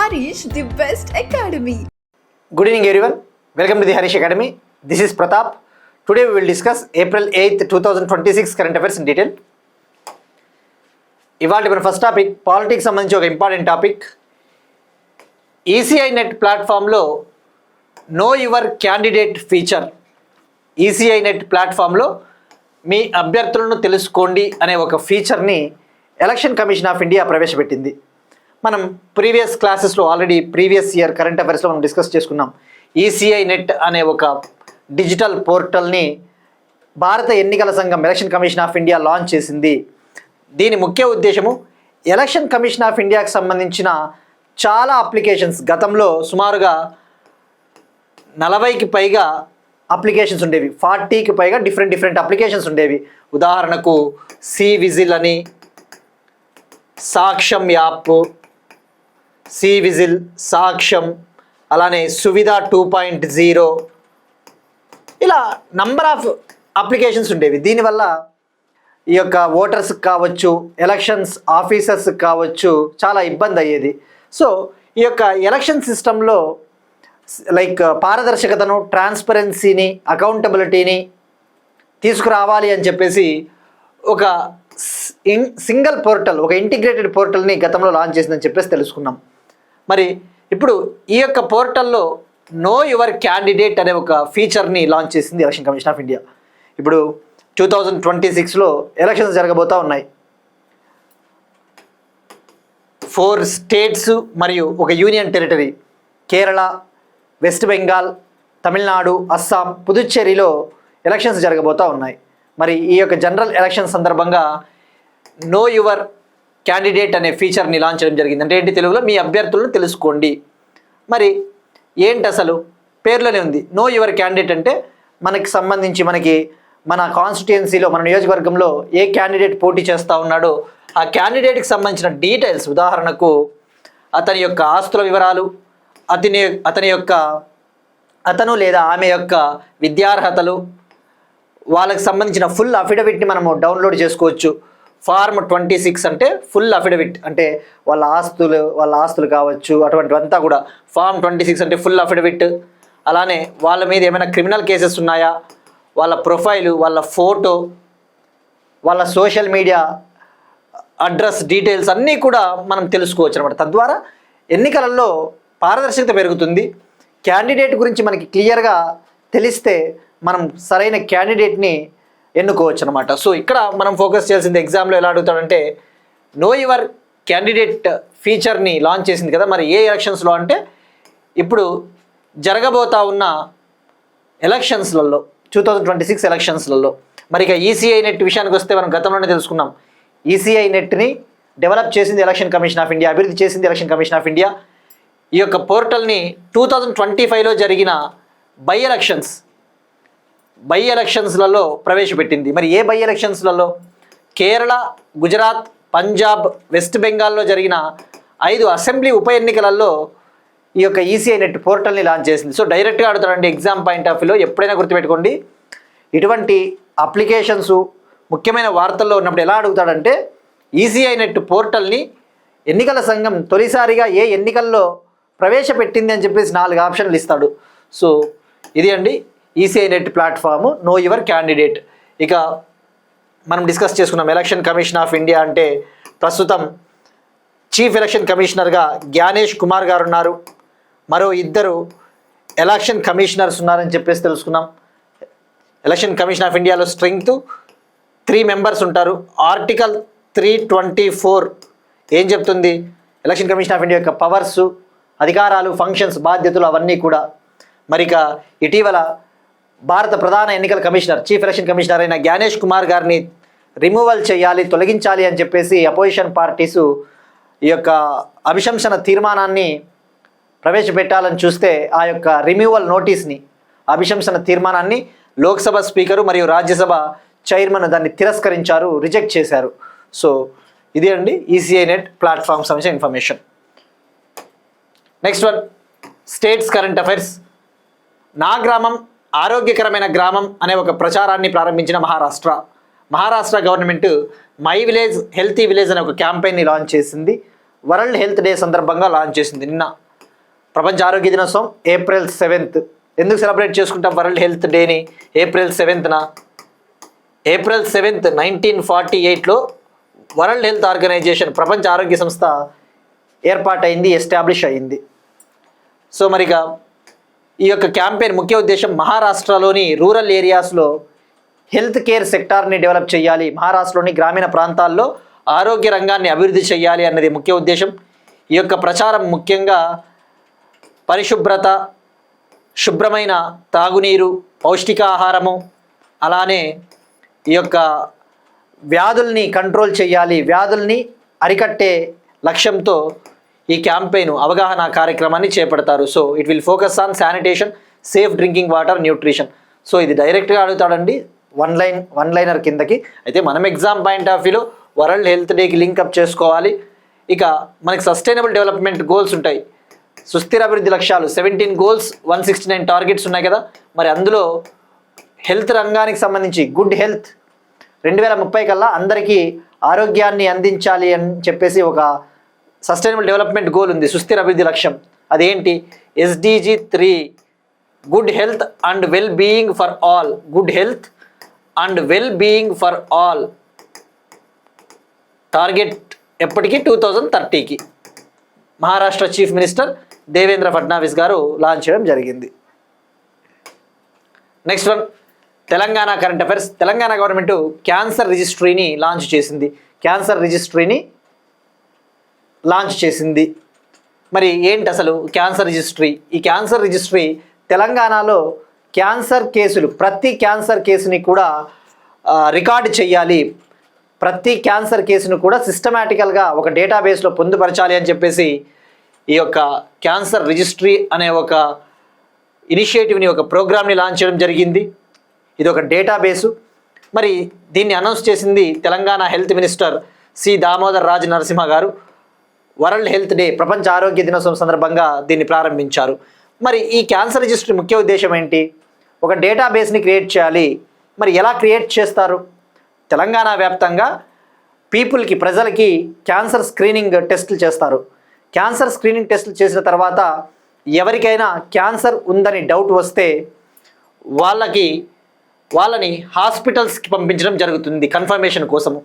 Harish, the best academy. Good evening everyone. Welcome to the Harish Academy. This is Pratap. Today we will discuss April 8th, 2026 current affairs in detail. ఇవాళ మన first topic politics సంబంధించి ఒక important topic. ECI net ప్లాట్ఫామ్లో know your candidate feature. ECI net ప్లాట్ఫామ్లో మీ అభ్యర్థులను తెలుసుకోండి అనే ఒక ఫీచర్ని ఎలక్షన్ కమిషన్ ఆఫ్ ఇండియా ప్రవేశపెట్టింది. మనం ప్రీవియస్ క్లాసెస్లో ఆల్రెడీ ప్రీవియస్ ఇయర్ కరెంట్ అఫైర్స్లో మనం డిస్కస్ చేసుకున్నాం. ఈసీఐ నెట్ అనే ఒక డిజిటల్ పోర్టల్ని భారత ఎన్నికల సంఘం election commission of India launch చేసింది. దీని ముఖ్య ఉద్దేశము ఎలక్షన్ కమిషన్ ఆఫ్ ఇండియాకి సంబంధించిన చాలా అప్లికేషన్స్, గతంలో సుమారుగా 40కి పైగా అప్లికేషన్స్ ఉండేవి, 40కి పైగా డిఫరెంట్ అప్లికేషన్స్ ఉండేవి. ఉదాహరణకు సి విజిల్ అని, సాక్ష్యం యాప్, సి విజిల్, సాక్ష్యం, అలానే సువిధ 2.0, ఇలా నంబర్ ఆఫ్ అప్లికేషన్స్ ఉండేవి. దీనివల్ల ఈ యొక్క ఓటర్స్కి కావచ్చు, ఎలక్షన్స్ ఆఫీసర్స్కి కావచ్చు చాలా ఇబ్బంది అయ్యేది. సో ఈ యొక్క ఎలక్షన్ సిస్టంలో పారదర్శకతను, ట్రాన్స్పరెన్సీని, అకౌంటబిలిటీని తీసుకురావాలి అని చెప్పేసి ఒక సింగిల్ పోర్టల్, ఒక ఇంటిగ్రేటెడ్ పోర్టల్ని గతంలో లాంచ్ చేసిందని చెప్పేసి తెలుసుకున్నాం. మరి ఇప్పుడు ఈ యొక్క పోర్టల్లో నో యువర్ క్యాండిడేట్ అనే ఒక ఫీచర్ని లాంచ్ చేసింది ఎలక్షన్ కమిషన్ ఆఫ్ ఇండియా. ఇప్పుడు 2026లో ఎలక్షన్స్ జరగబోతూ ఉన్నాయి. 4 స్టేట్స్ మరియు ఒక యూనియన్ టెరిటరీ, కేరళ, వెస్ట్ బెంగాల్, తమిళనాడు, అస్సాం, పుదుచ్చేరిలో ఎలక్షన్స్ జరగబోతూ ఉన్నాయి. మరి ఈ యొక్క జనరల్ ఎలక్షన్ సందర్భంగా నో యువర్ క్యాండిడేట్ అనే ఫీచర్ని లాంచ్ చేయడం జరిగింది. అంటే ఏంటి, తెలుగులో మీ అభ్యర్థులను తెలుసుకోండి. మరి ఏంటి అసలు, పేర్లోనే ఉంది నో యువర్ క్యాండిడేట్. అంటే మనకి సంబంధించి మన కాన్స్టిట్యుయెన్సీలో, మన నియోజకవర్గంలో ఏ క్యాండిడేట్ పోటీ చేస్తూ ఉన్నాడో ఆ క్యాండిడేట్కి సంబంధించిన డీటెయిల్స్, ఉదాహరణకు అతని యొక్క ఆస్తుల వివరాలు, అతను లేదా ఆమె యొక్క విద్యార్హతలు, వాళ్ళకి సంబంధించిన ఫుల్ అఫిడవిట్ని మనము డౌన్లోడ్ చేసుకోవచ్చు. ఫార్మ్ 26 అంటే ఫుల్ అఫిడవిట్, అంటే వాళ్ళ ఆస్తులు కావచ్చు, అటువంటివంతా కూడా ఫార్మ్ 26 అంటే ఫుల్ అఫిడవిట్. అలానే వాళ్ళ మీద ఏమైనా క్రిమినల్ కేసెస్ ఉన్నాయా, వాళ్ళ ప్రొఫైలు, వాళ్ళ ఫోటో, వాళ్ళ సోషల్ మీడియా అడ్రస్ డీటెయిల్స్ అన్నీ కూడా మనం తెలుసుకోవచ్చు అనమాట. తద్వారా ఎన్నికలలో పారదర్శకత పెరుగుతుంది. క్యాండిడేట్ గురించి మనకి క్లియర్గా తెలిస్తే మనం సరైన క్యాండిడేట్ని ఎన్నుకోవచ్చు అనమాట. సో ఇక్కడ మనం ఫోకస్ చేయాల్సింది, ఎగ్జామ్లో ఎలా అడుగుతాడంటే నో యువర్ క్యాండిడేట్ ఫీచర్ని లాంచ్ చేసింది కదా. మరి ఏ ఎలక్షన్స్లో అంటే ఇప్పుడు జరగబోతా ఉన్న ఎలక్షన్స్లలో, 2026 ఎలక్షన్స్లలో. మరి ఇక ఈసీఐ నెట్ విషయానికి వస్తే మనం గతంలోనే తెలుసుకున్నాం. ఈసీఐ నెట్ని డెవలప్ చేసింది ఎలక్షన్ కమిషన్ ఆఫ్ ఇండియా, అభివృద్ధి చేసింది ఎలక్షన్ కమిషన్ ఆఫ్ ఇండియా. ఈ యొక్క పోర్టల్ని 2025లో జరిగిన బై ఎలక్షన్స్లలో ప్రవేశపెట్టింది. మరి ఏ బై ఎలక్షన్స్లలో? కేరళ, గుజరాత్, పంజాబ్, వెస్ట్ బెంగాల్లో జరిగిన 5 అసెంబ్లీ ఉప ఎన్నికలలో ఈ యొక్క ఈసీఐ నెట్ పోర్టల్ని లాంచ్ చేసింది. సో డైరెక్ట్గా అడుగుతాడండి ఎగ్జామ్ పాయింట్ ఆఫ్ వ్యూలో. ఎప్పుడైనా గుర్తుపెట్టుకోండి, ఇటువంటి అప్లికేషన్స్ ముఖ్యమైన వార్తల్లో ఉన్నప్పుడు ఎలా అడుగుతాడంటే ఈసీఐ నెట్ పోర్టల్ని ఎన్నికల సంఘం తొలిసారిగా ఏ ఎన్నికల్లో ప్రవేశపెట్టింది అని చెప్పేసి 4 ఆప్షన్లు ఇస్తాడు. సో ఇది అండి ECI net platform know your candidate. ఇక మనం డిస్కస్ చేసుకున్నాం ఎలక్షన్ కమిషన్ ఆఫ్ ఇండియా అంటే ప్రస్తుతం చీఫ్ ఎలక్షన్ కమిషనర్గా జ్ఞానేష్ కుమార్ గారు ఉన్నారు. మరో 2 ఎలక్షన్ కమిషనర్స్ ఉన్నారని చెప్పేసి తెలుసుకున్నాం. ఎలక్షన్ కమిషన్ ఆఫ్ ఇండియాలో స్ట్రెంగ్త్ 3 మెంబర్స్ ఉంటారు. ఆర్టికల్ 324 ఏం చెప్తుంది? ఎలక్షన్ కమిషన్ ఆఫ్ ఇండియా యొక్క పవర్స్, అధికారాలు, ఫంక్షన్స్, బాధ్యతలు అవన్నీ కూడా. మరిక ఇటీవల భారత ప్రధాన ఎన్నికల కమిషనర్, చీఫ్ ఎలక్షన్ కమిషనర్ అయిన జ్ఞానేష్ కుమార్ గారిని రిమూవల్ చేయాలి, తొలగించాలి అని చెప్పేసి అపోజిషన్ పార్టీసు ఈ యొక్క అభిశంసన తీర్మానాన్ని ప్రవేశపెట్టాలని చూస్తే ఆ యొక్క రిమూవల్ నోటీస్ని, అభిశంసన తీర్మానాన్ని లోక్సభ స్పీకరు మరియు రాజ్యసభ చైర్మన్ దాన్ని తిరస్కరించారు, రిజెక్ట్ చేశారు. సో ఇది అండి ఈసీఐ నెట్ ప్లాట్ఫామ్ సంబంధించిన information. Next one, states current affairs. నా గ్రామం ఆరోగ్యకరమైన గ్రామం అనే ఒక ప్రచారాన్ని ప్రారంభించిన Maharashtra government my village healthy village అనే ఒక క్యాంపెయిన్ని లాంచ్ చేసింది. వరల్డ్ హెల్త్ డే సందర్భంగా లాంచ్ చేసింది. నిన్న ప్రపంచ ఆరోగ్య దినోత్సవం April 7th. ఎందుకు సెలబ్రేట్ చేసుకుంటాం వరల్డ్ హెల్త్ డేని April 7th? April 7th 1948లో వరల్డ్ హెల్త్ ఆర్గనైజేషన్, ప్రపంచ ఆరోగ్య సంస్థ ఏర్పాటైంది, ఎస్టాబ్లిష్ అయింది. సో మరిగా ఈ యొక్క క్యాంపెయిన్ ముఖ్య ఉద్దేశం మహారాష్ట్రలోని రూరల్ ఏరియాస్లో హెల్త్ కేర్ సెక్టార్ని డెవలప్ చేయాలి, మహారాష్ట్రలోని గ్రామీణ ప్రాంతాల్లో ఆరోగ్య రంగాన్ని అభివృద్ధి చేయాలి అన్నది ముఖ్య ఉద్దేశం. ఈ యొక్క ప్రచారం ముఖ్యంగా పరిశుభ్రత, శుభ్రమైన తాగునీరు, పౌష్టికాహారము, అలానే ఈ యొక్క వ్యాధుల్ని కంట్రోల్ చేయాలి, వ్యాధుల్ని అరికట్టే లక్ష్యంతో ఈ క్యాంపెయిన్ అవగాహన కార్యక్రమాన్ని చేపడతారు. So it will focus on sanitation, safe drinking water, nutrition. So ఇది డైరెక్ట్గా అడుగుతాడండి వన్ లైనర్ కిందకి. అయితే మనం ఎగ్జామ్ పాయింట్ ఆఫ్ వ్యూలో వరల్డ్ హెల్త్ డేకి లింకప్ చేసుకోవాలి. ఇక మనకి సస్టైనబుల్ డెవలప్మెంట్ గోల్స్ ఉంటాయి, సుస్థిర అభివృద్ధి లక్ష్యాలు 17 గోల్స్, 169 టార్గెట్స్ ఉన్నాయి కదా. మరి అందులో హెల్త్ రంగానికి సంబంధించి గుడ్ హెల్త్ 2030 కల్లా అందరికీ ఆరోగ్యాన్ని అందించాలి అని చెప్పేసి ఒక సస్టైనబుల్ డెవలప్మెంట్ గోల్ ఉంది, సుస్థిర అభివృద్ధి లక్ష్యం. అదేంటి? SDG 3, good health and well being for all. Good health and well being for all target ఎప్పటికీ 2030కి Maharashtra chief minister Devendra Fadnavis garu launch చేయడం జరిగింది. Next one, Telangana current affairs. Telangana government cancer రిజిస్ట్రీని లాంచ్ చేసింది. క్యాన్సర్ రిజిస్ట్రీని లాంచ్ చేసింది. మరి ఏంటి అసలు క్యాన్సర్ రిజిస్ట్రీ? ఈ క్యాన్సర్ రిజిస్ట్రీ తెలంగాణలో క్యాన్సర్ కేసులు, ప్రతి క్యాన్సర్ కేసుని కూడా రికార్డు చేయాలి, ప్రతి క్యాన్సర్ కేసును కూడా సిస్టమేటికల్గా ఒక డేటాబేస్లో పొందుపరచాలి అని చెప్పేసి ఈ యొక్క క్యాన్సర్ రిజిస్ట్రీ అనే ఒక ఇనిషియేటివ్ని, ఒక ప్రోగ్రామ్ని లాంచ్ చేయడం జరిగింది. ఇది ఒక డేటాబేసు. మరి దీన్ని అనౌన్స్ చేసింది Telangana health minister C Damodar Raj Narasimha garu. World health day, ప్రపంచ ఆరోగ్య దినోత్సవం సందర్భంగా దీన్ని ప్రారంభించారు. మరి ఈ క్యాన్సర్ రిజిస్ట్రీ ముఖ్య ఉద్దేశం ఏంటి? ఒక డేటాబేస్ని క్రియేట్ చేయాలి. మరి ఎలా క్రియేట్ చేస్తారు? తెలంగాణ వ్యాప్తంగా పీపుల్కి, ప్రజలకి క్యాన్సర్ స్క్రీనింగ్ టెస్టులు చేస్తారు. క్యాన్సర్ స్క్రీనింగ్ టెస్టులు చేసిన తర్వాత ఎవరికైనా క్యాన్సర్ ఉందని డౌట్ వస్తే వాళ్ళని హాస్పిటల్స్కి పంపించడం జరుగుతుంది కన్ఫర్మేషన్ కోసము.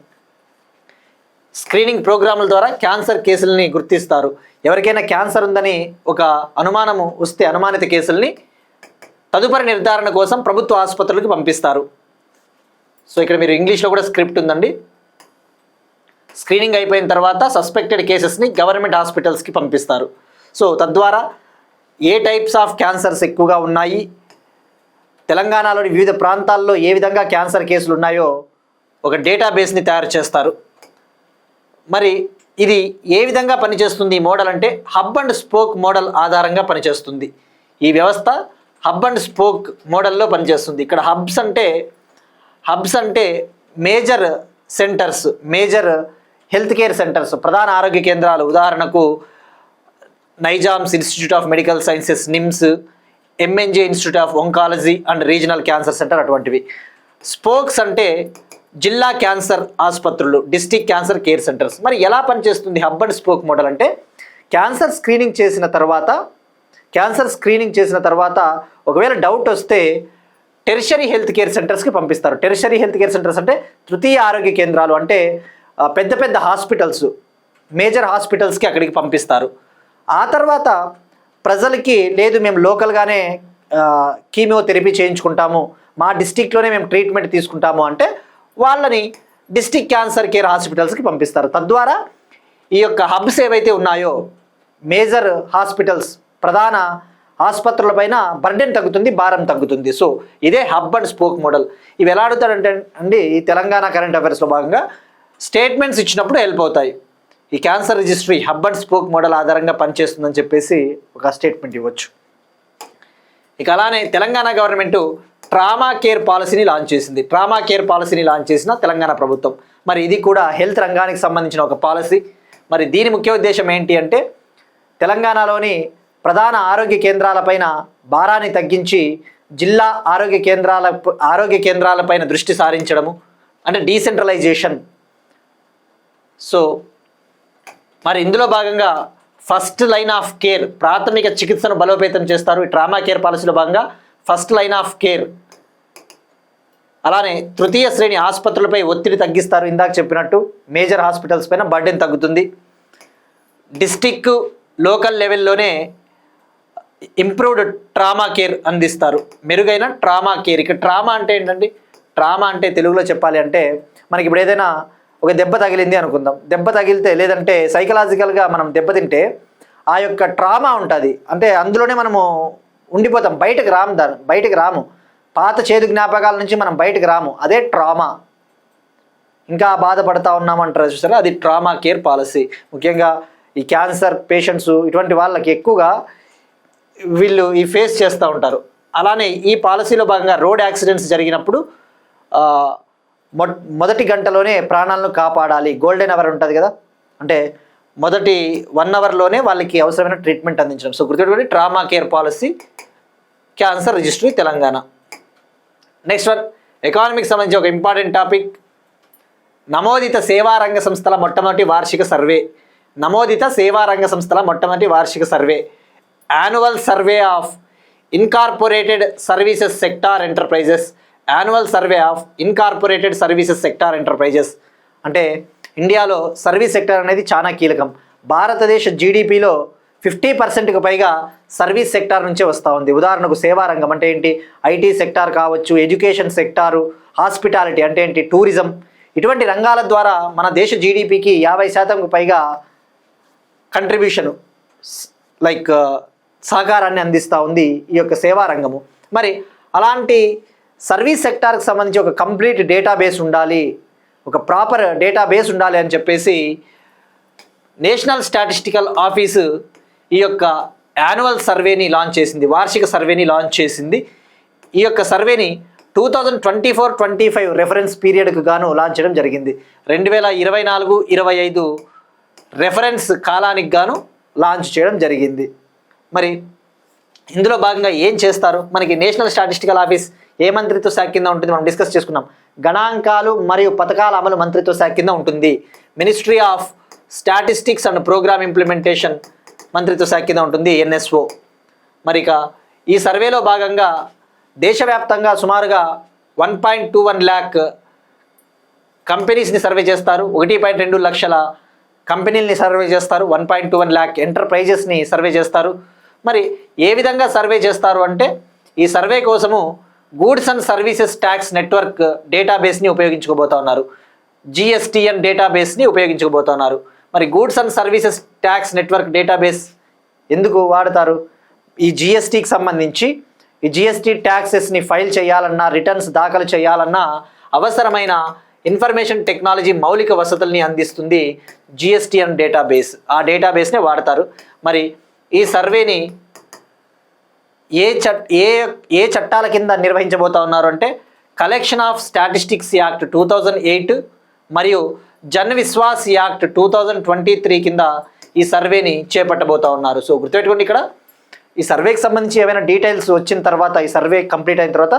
స్క్రీనింగ్ ప్రోగ్రాముల ద్వారా క్యాన్సర్ కేసుల్ని గుర్తిస్తారు. ఎవరికైనా క్యాన్సర్ ఉందని ఒక అనుమానము వస్తే అనుమానిత కేసుల్ని తదుపరి నిర్ధారణ కోసం ప్రభుత్వ ఆసుపత్రులకు పంపిస్తారు. సో ఇక్కడ మీరు ఇంగ్లీష్లో కూడా స్క్రిప్ట్ ఉందండి. స్క్రీనింగ్ అయిపోయిన తర్వాత సస్పెక్టెడ్ కేసెస్ని గవర్నమెంట్ హాస్పిటల్స్కి పంపిస్తారు. సో తద్వారా ఏ టైప్స్ ఆఫ్ క్యాన్సర్స్ ఎక్కువగా ఉన్నాయి, తెలంగాణలోని వివిధ ప్రాంతాల్లో ఏ విధంగా క్యాన్సర్ కేసులు ఉన్నాయో ఒక డేటాబేస్ని తయారు చేస్తారు. మరి ఇది ఏ విధంగా పనిచేస్తుంది ఈ మోడల్ అంటే హబ్ అండ్ స్పోక్ మోడల్ ఆధారంగా పనిచేస్తుంది. ఈ వ్యవస్థ హబ్ అండ్ స్పోక్ మోడల్లో పనిచేస్తుంది. ఇక్కడ హబ్స్ అంటే major centres, major health care centres, ప్రధాన ఆరోగ్య కేంద్రాలు. ఉదాహరణకు Nizam's institute of medical sciences, NIMS, MNJ institute of oncology and regional cancer centre, అటువంటివి. స్పోక్స్ అంటే జిల్లా క్యాన్సర్ ఆసుపత్రులు, డిస్ట్రిక్ట్ క్యాన్సర్ కేర్ సెంటర్స్. మరి ఎలా పనిచేస్తుంది హబ్ అండ్ స్పోక్ మోడల్ అంటే క్యాన్సర్ స్క్రీనింగ్ చేసిన తర్వాత ఒకవేళ డౌట్ వస్తే టెరిషరీ హెల్త్ కేర్ సెంటర్స్కి పంపిస్తారు. టెరిషరీ హెల్త్ కేర్ సెంటర్స్ అంటే తృతీయ ఆరోగ్య కేంద్రాలు, అంటే పెద్ద పెద్ద హాస్పిటల్స్, మేజర్ హాస్పిటల్స్కి అక్కడికి పంపిస్తారు. ఆ తర్వాత ప్రజలకి లేదు మేము లోకల్గానే కీమోథెరపీ చేయించుకుంటాము, మా డిస్టిక్లోనే మేము ట్రీట్మెంట్ తీసుకుంటాము అంటే వాళ్ళని డిస్ట్రిక్ట్ క్యాన్సర్ కేర్ హాస్పిటల్స్కి పంపిస్తారు. తద్వారా ఈ యొక్క హబ్స్ ఏవైతే ఉన్నాయో మేజర్ హాస్పిటల్స్, ప్రధాన ఆసుపత్రులపైన బర్డెన్ తగ్గుతుంది, భారం తగ్గుతుంది. సో ఇదే హబ్ అండ్ స్పోక్ మోడల్. ఇవి ఎలా అడుగుతాడంటే అండి, ఈ తెలంగాణ కరెంట్ అఫైర్స్లో భాగంగా స్టేట్మెంట్స్ ఇచ్చినప్పుడు హెల్ప్ అవుతాయి. ఈ cancer registry hub and spoke model ఆధారంగా పనిచేస్తుందని చెప్పేసి ఒక స్టేట్మెంట్ ఇవ్వచ్చు. ఇక అలానే తెలంగాణ గవర్నమెంట్ ట్రామా కేర్ పాలసీని లాంచ్ చేసింది. ట్రామా కేర్ పాలసీని లాంచ్ చేసిన తెలంగాణ ప్రభుత్వం. మరి ఇది కూడా హెల్త్ రంగానికి సంబంధించిన ఒక పాలసీ. మరి దీని ముఖ్య ఉద్దేశం ఏంటి అంటే తెలంగాణలోని ప్రధాన ఆరోగ్య కేంద్రాలపైన భారాన్ని తగ్గించి జిల్లా ఆరోగ్య కేంద్రాలపైన దృష్టి సారించడము, అంటే డీసెంట్రలైజేషన్. సో మరి ఇందులో భాగంగా ఫస్ట్ లైన్ ఆఫ్ కేర్, ప్రాథమిక చికిత్సను బలోపేతం చేస్తారు. ఈ ట్రామా కేర్ పాలసీలో భాగంగా ఫస్ట్ లైన్ ఆఫ్ కేర్, అలానే తృతీయ శ్రేణి ఆసుపత్రులపై ఒత్తిడి తగ్గిస్తారు. ఇందాక చెప్పినట్టు మేజర్ హాస్పిటల్స్ పైన బర్డెన్ తగ్గుతుంది. డిస్టిక్ లోకల్ లెవెల్లోనే ఇంప్రూవ్డ్ ట్రామా కేర్ అందిస్తారు, మెరుగైన ట్రామా కేర్. ఇక్కడ ట్రామా అంటే ఏంటండి? ట్రామా అంటే తెలుగులో చెప్పాలి అంటే మనకి ఇప్పుడు ఏదైనా ఒక దెబ్బ తగిలింది అనుకుందాం. దెబ్బ తగిలితే లేదంటే సైకలాజికల్గా మనం దెబ్బతింటే ఆ యొక్క ట్రామా ఉంటుంది, అంటే అందులోనే మనము ఉండిపోతాం, బయటకు రాము, పాత చేదు జ్ఞాపకాల నుంచి మనం బయటకు రాము. అదే ట్రామా. ఇంకా బాధపడతా ఉన్నామంటారు చూసారా, అది ట్రామా కేర్ పాలసీ. ముఖ్యంగా ఈ క్యాన్సర్ పేషెంట్స్ ఇటువంటి వాళ్ళకి ఎక్కువగా వీళ్ళు ఈ ఫేస్ చేస్తూ ఉంటారు. అలానే ఈ పాలసీలో భాగంగా రోడ్ యాక్సిడెంట్స్ జరిగినప్పుడు మొదటి గంటలోనే ప్రాణాలను కాపాడాలి. గోల్డెన్ అవర్ ఉంటుంది కదా, అంటే మొదటి 1 అవర్లోనే వాళ్ళకి అవసరమైన ట్రీట్మెంట్ అందించడం. సో గుర్తుపెట్టుకోండి, trauma care policy, cancer registry, Telangana. Next one, ఎకానమీకి సంబంధించి ఒక ఇంపార్టెంట్ టాపిక్, నమోదిత సేవారంగ సంస్థల మొట్టమొదటి వార్షిక సర్వే. నమోదిత సేవారంగ సంస్థల మొట్టమొదటి వార్షిక survey, annual survey of incorporated services sector enterprises. Annual survey of incorporated services sector enterprises అంటే ఇండియాలో సర్వీస్ సెక్టార్ అనేది చాలా కీలకం. భారతదేశ జీడిపిలో 50%కు పైగా సర్వీస్ సెక్టార్ నుంచే వస్తూ ఉంది. ఉదాహరణకు సేవా రంగం అంటే ఏంటి? ఐటీ సెక్టార్ కావచ్చు, ఎడ్యుకేషన్ సెక్టారు, హాస్పిటాలిటీ అంటే ఏంటి, టూరిజం, ఇటువంటి రంగాల ద్వారా మన దేశ జీడిపికి 50%కు పైగా కంట్రిబ్యూషన్ సహకారాన్ని అందిస్తూ ఉంది ఈ యొక్క సేవా రంగము. మరి అలాంటి సర్వీస్ సెక్టార్కి సంబంధించి ఒక కంప్లీట్ డేటాబేస్ ఉండాలి, ఒక ప్రాపర్ డేటాబేస్ ఉండాలి అని చెప్పేసి నేషనల్ స్టాటిస్టికల్ ఆఫీసు ఈ యొక్క యాన్యువల్ సర్వేని లాంచ్ చేసింది, వార్షిక సర్వేని లాంచ్ చేసింది. ఈ యొక్క సర్వేని 2024-25 రెఫరెన్స్ పీరియడ్కు గాను లాంచ్ చేయడం జరిగింది. 2024-25 రెఫరెన్స్ కాలానికి గాను లాంచ్ చేయడం జరిగింది. మరి ఇందులో భాగంగా ఏం చేస్తారు? మనకి నేషనల్ స్టాటిస్టికల్ ఆఫీస్ ఏ మంత్రిత్వ శాఖ కింద ఉంటుంది మనం డిస్కస్ చేసుకున్నాం. గణాంకాలు మరియు పథకాల అమలు మంత్రిత్వ శాఖ కింద ఉంటుంది. Ministry of statistics and programme implementation మంత్రిత్వ శాఖ కింద ఉంటుంది, NSO. మరి ఇక ఈ సర్వేలో భాగంగా దేశవ్యాప్తంగా సుమారుగా 1.21 lakh కంపెనీస్ని సర్వే చేస్తారు, 1.2 లక్షల కంపెనీలని సర్వే చేస్తారు, 1.21 lakh ఎంటర్ప్రైజెస్ని సర్వే చేస్తారు. మరి ఏ విధంగా సర్వే చేస్తారు అంటే ఈ సర్వే కోసము goods and services tax network డేటాబేస్ని ఉపయోగించుకోబోతా ఉన్నారు, GSTN డేటాబేస్ని ఉపయోగించుకోబోతున్నారు. మరి goods and services tax network database ఎందుకు వాడతారు? ఈ GSTకి సంబంధించి ఈ GST ట్యాక్సెస్ని ఫైల్ చేయాలన్నా, రిటర్న్స్ దాఖలు చేయాలన్నా అవసరమైన ఇన్ఫర్మేషన్ టెక్నాలజీ మౌలిక వసతుల్ని అందిస్తుంది GSTN డేటాబేస్. ఆ డేటాబేస్నే వాడతారు. మరి ఈ సర్వేని ఏ చట్టాల కింద నిర్వహించబోతా ఉన్నారు అంటే కలెక్షన్ ఆఫ్ స్టాటిస్టిక్స్ యాక్ట్ 2008 మరియు జన్ విశ్వాస్ యాక్ట్ 2023 కింద ఈ సర్వేని చేపట్టబోతా ఉన్నారు. సో గుర్తుపెట్టుకోండి, ఇక్కడ ఈ సర్వేకి సంబంధించి ఏమైనా డీటెయిల్స్ వచ్చిన తర్వాత, ఈ సర్వే కంప్లీట్ అయిన తర్వాత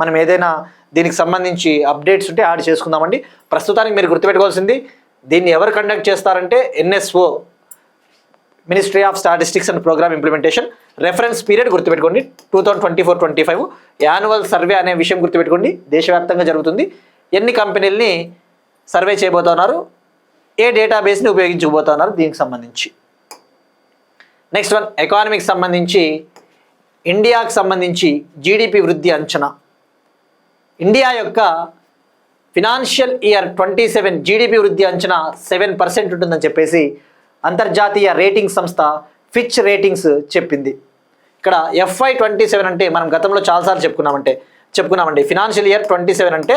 మనం ఏదైనా దీనికి సంబంధించి అప్డేట్స్ ఉంటే యాడ్ చేసుకుందామండి. ప్రస్తుతానికి మీరు గుర్తుపెట్టుకోవాల్సింది, దీన్ని ఎవరు కండక్ట్ చేస్తారంటే NSO, ministry of statistics and programme implementation. Reference period గుర్తుపెట్టుకోండి 2024-25 యాన్యువల్ సర్వే అనే విషయం గుర్తుపెట్టుకోండి. దేశవ్యాప్తంగా జరుగుతుంది. ఎన్ని కంపెనీలని సర్వే చేయబోతున్నారు, ఏ డేటాబేస్ని ఉపయోగించబోతున్నారు దీనికి సంబంధించి. నెక్స్ట్ వన్, ఎకానమీకి సంబంధించి ఇండియాకి సంబంధించి జీడిపి వృద్ధి అంచనా. ఇండియా యొక్క ఫినాన్షియల్ ఇయర్ 27 జీడిపి వృద్ధి అంచనా 7% ఉంటుందని చెప్పేసి అంతర్జాతీయ రేటింగ్ సంస్థ ఫిచ్ రేటింగ్స్ చెప్పింది. ఇక్కడ FY27 అంటే మనం గతంలో చాలాసార్లు చెప్పుకున్నామండి. ఫినాన్షియల్ ఇయర్ 27 అంటే